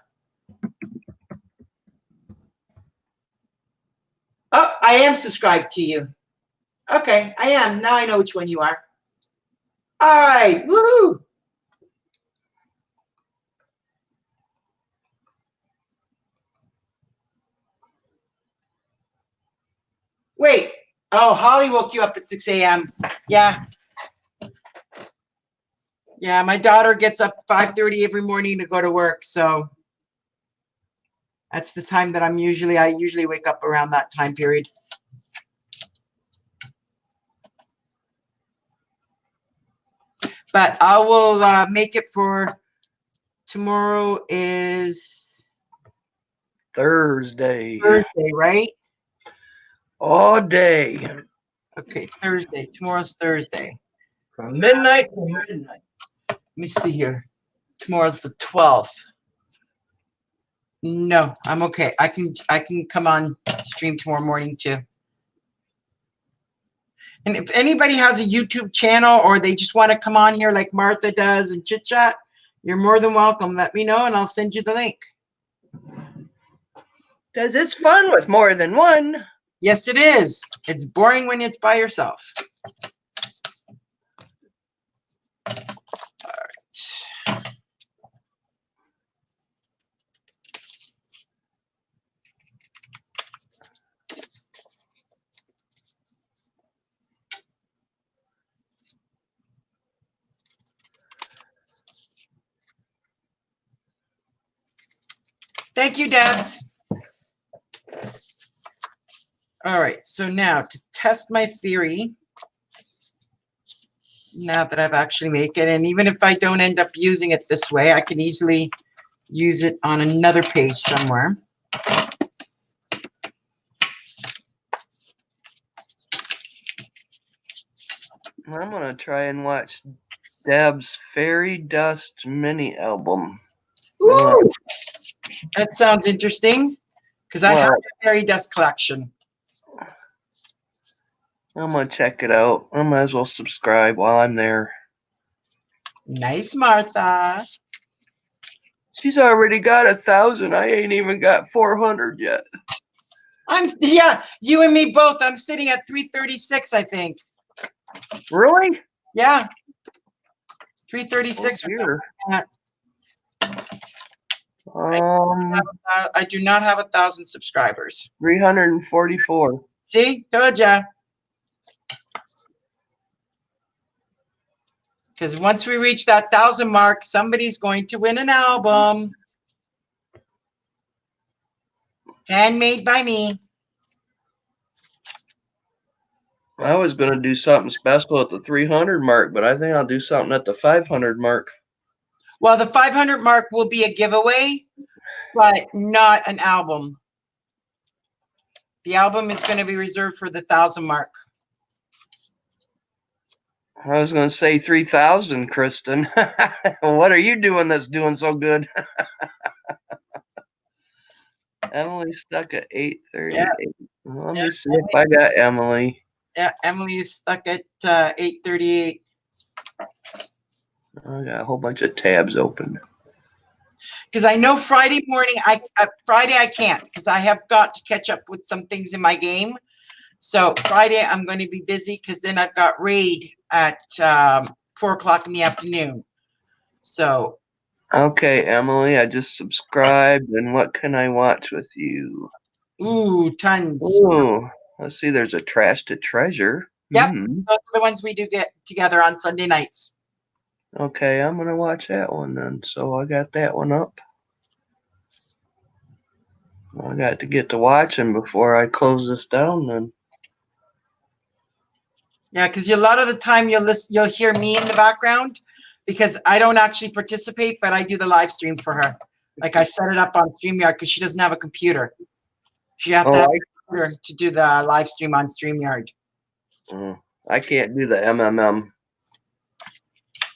I am subscribed to you. Okay, I am. Now I know which one you are. All right, woohoo! Wait. Oh, Holly woke you up at 6 a.m. Yeah. Yeah, my daughter gets up 5:30 every morning to go to work, so that's the time that I usually wake up around that time period. But I will make it for tomorrow is Thursday. Thursday, right? All day. Okay, Thursday. Tomorrow's Thursday. From midnight to midnight. Let me see here. Tomorrow's the 12th. No, I'm okay. I can come on stream tomorrow morning too. And if anybody has a YouTube channel or they just want to come on here like Martha does and chit chat, you're more than welcome. Let me know and I'll send you the link. Because it's fun with more than one. Yes, it is. It's boring when it's by yourself. All right. Thank you, Debs. All right, so now to test my theory, now that I've actually made it, and even if I don't end up using it this way, I can easily use it on another page somewhere. I'm going to try and watch Deb's Fairy Dust mini album. Ooh, that sounds interesting, because I have Well, a fairy dust collection. I'm going to check it out. I might as well subscribe while I'm there. Nice, Martha. She's already got 1,000. I ain't even got 400 yet. Yeah, you and me both. I'm sitting at 336, I think. Really? Yeah. 336. Here. I do not have 1,000 subscribers. 344. See, told ya. Because once we reach that 1,000 mark, somebody's going to win an album. Handmade by me. I was going to do something special at the 300 mark, but I think I'll do something at the 500 mark. Well, the 500 mark will be a giveaway, but not an album. The album is going to be reserved for the 1,000 mark. I was going to say 3,000, Kristen. What are you doing that's doing so good? Emily stuck at 838. Yeah. Let me see if I got Emily. Yeah, Emily is stuck at 838. I got a whole bunch of tabs open. Because I know Friday morning, Friday I can't, because I have got to catch up with some things in my game. So Friday I'm going to be busy, because then I've got raid at 4 o'clock in the afternoon. So. Okay, Emily, I just subscribed, and what can I watch with you? Ooh, tons. Ooh, let's see, there's a Trash to Treasure. Yep, those are the ones we do get together on Sunday nights. Okay, I'm going to watch that one then. So I got that one up. I got to get to watching before I close this down then. Yeah, because a lot of the time you'll hear me in the background, because I don't actually participate, but I do the live stream for her. Like I set it up on StreamYard because she doesn't have a computer. She have to have a computer to do the live stream on StreamYard. I can't do the MMM.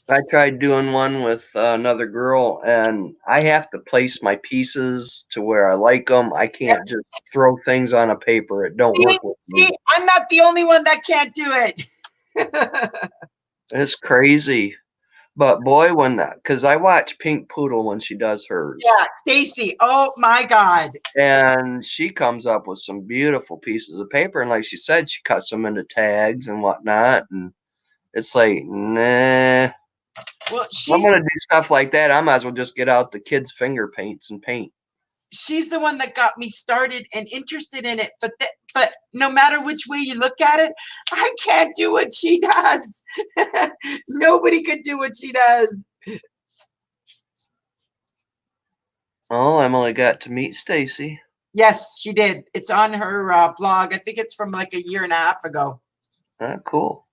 I tried doing one with another girl, and I have to place my pieces to where I like them. I can't just throw things on a paper. It don't work with me. See, I'm not the only one that can't do it. It's crazy. But boy, because I watch Pink Poodle when she does hers. Yeah, Stacy. Oh my God. And she comes up with some beautiful pieces of paper. And like she said, she cuts them into tags and whatnot. And it's like, nah. Well, I'm going to do stuff like that. I might as well just get out the kids' finger paints and paint. She's the one that got me started and interested in it. But no matter which way you look at it, I can't do what she does. Nobody could do what she does. Oh, Emily got to meet Stacy. Yes, she did. It's on her blog. I think it's from like 1.5 years ago. Cool.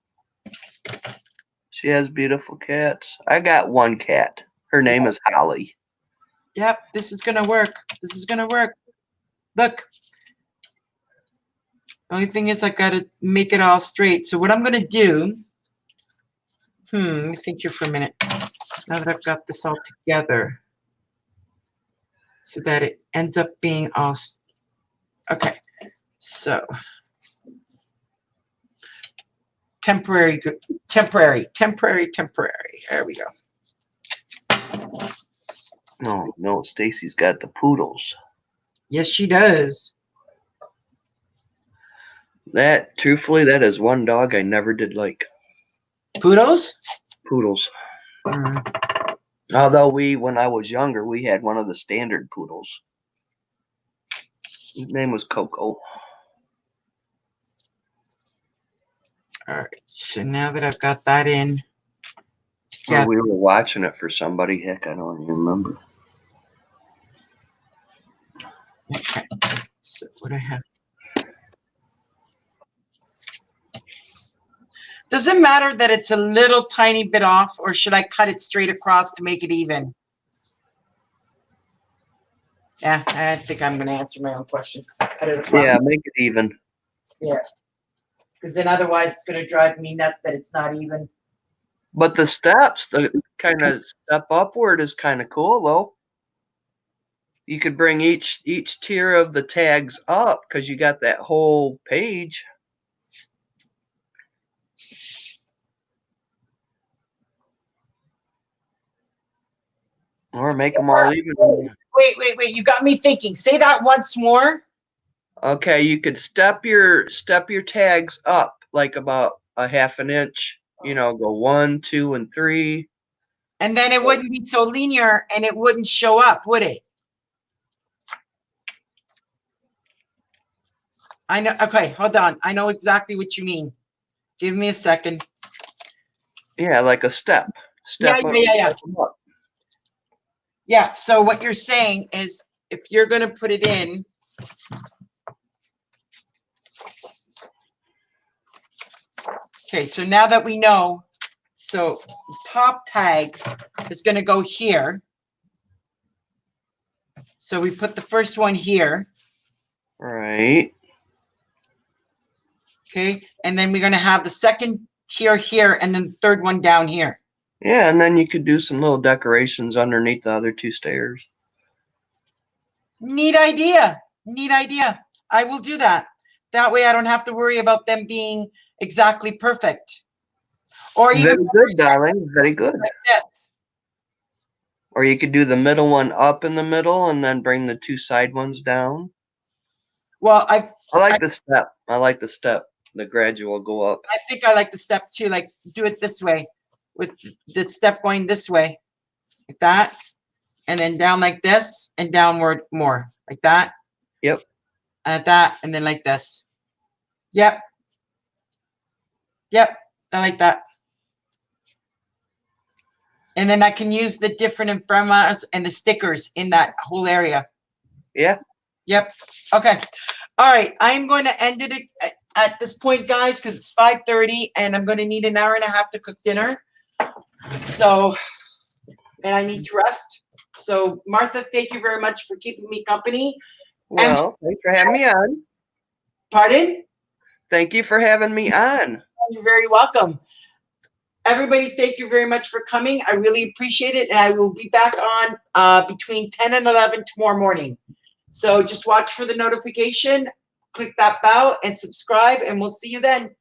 She has beautiful cats. I got one cat. Her name is Holly. Yep, this is going to work. This is going to work. Look. The only thing is I got to make it all straight. So what I'm going to do, let me think here for a minute. Now that I've got this all together, so that it ends up being all, okay. So temporary. There we go. Oh, no, Stacy's got the poodles. Yes, she does. Truthfully, that is one dog I never did like. Poodles? Poodles. Although when I was younger, we had one of the standard poodles. His name was Coco. All right, so now that I've got that in. Yeah. We were watching it for somebody. Heck, I don't even remember. Okay, so what I have. Does it matter that it's a little tiny bit off, or should I cut it straight across to make it even? Yeah, I think I'm going to answer my own question. Cut it across. Yeah, make it even. Yeah. Because then otherwise it's going to drive me nuts that it's not even. But the steps, the kind of step upward is kind of cool, though. You could bring each tier of the tags up because you got that whole page. Or make them all even. Wait. You got me thinking. Say that once more. Okay, you could step your tags up like about a half an inch. You know, go 1, 2, and 3. And then it wouldn't be so linear and it wouldn't show up, would it? I know. Okay, hold on. I know exactly what you mean. Give me a second. Yeah, like a step. Step up. Yeah. Yeah, so what you're saying is if you're going to put it in, okay, so now that we know, so top tag is going to go here. So we put the first one here. Right. Okay, and then we're going to have the second tier here and then the third one down here. Yeah, and then you could do some little decorations underneath the other 2 stairs. Neat idea. Neat idea. I will do that. That way I don't have to worry about them being exactly perfect. Or even very good, darling. Very good. Like this. Or you could do the middle one up in the middle and then bring the 2 side ones down. Well, I like the step. I like the step. The gradual go up. I think I like the step too. Like do it this way, with the step going this way, like that, and then down like this, and downward more like that. Yep. At that, and then like this. Yep. Yep. I like that. And then I can use the different emblemas and the stickers in that whole area. Yeah. Yep. Okay. All right. I'm going to end it at this point, guys, because it's 5:30 and I'm going to need an hour and a half to cook dinner. So, and I need to rest. So, Martha, thank you very much for keeping me company. Well, thanks for having me on. Pardon? Thank you for having me on. You're very welcome. Everybody, thank you very much for coming. I really appreciate it. And I will be back on between 10 and 11 tomorrow morning. So just watch for the notification, click that bell, and subscribe, and we'll see you then.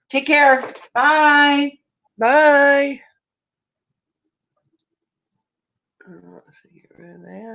Take care. Bye. Bye. Let's see, get rid of that.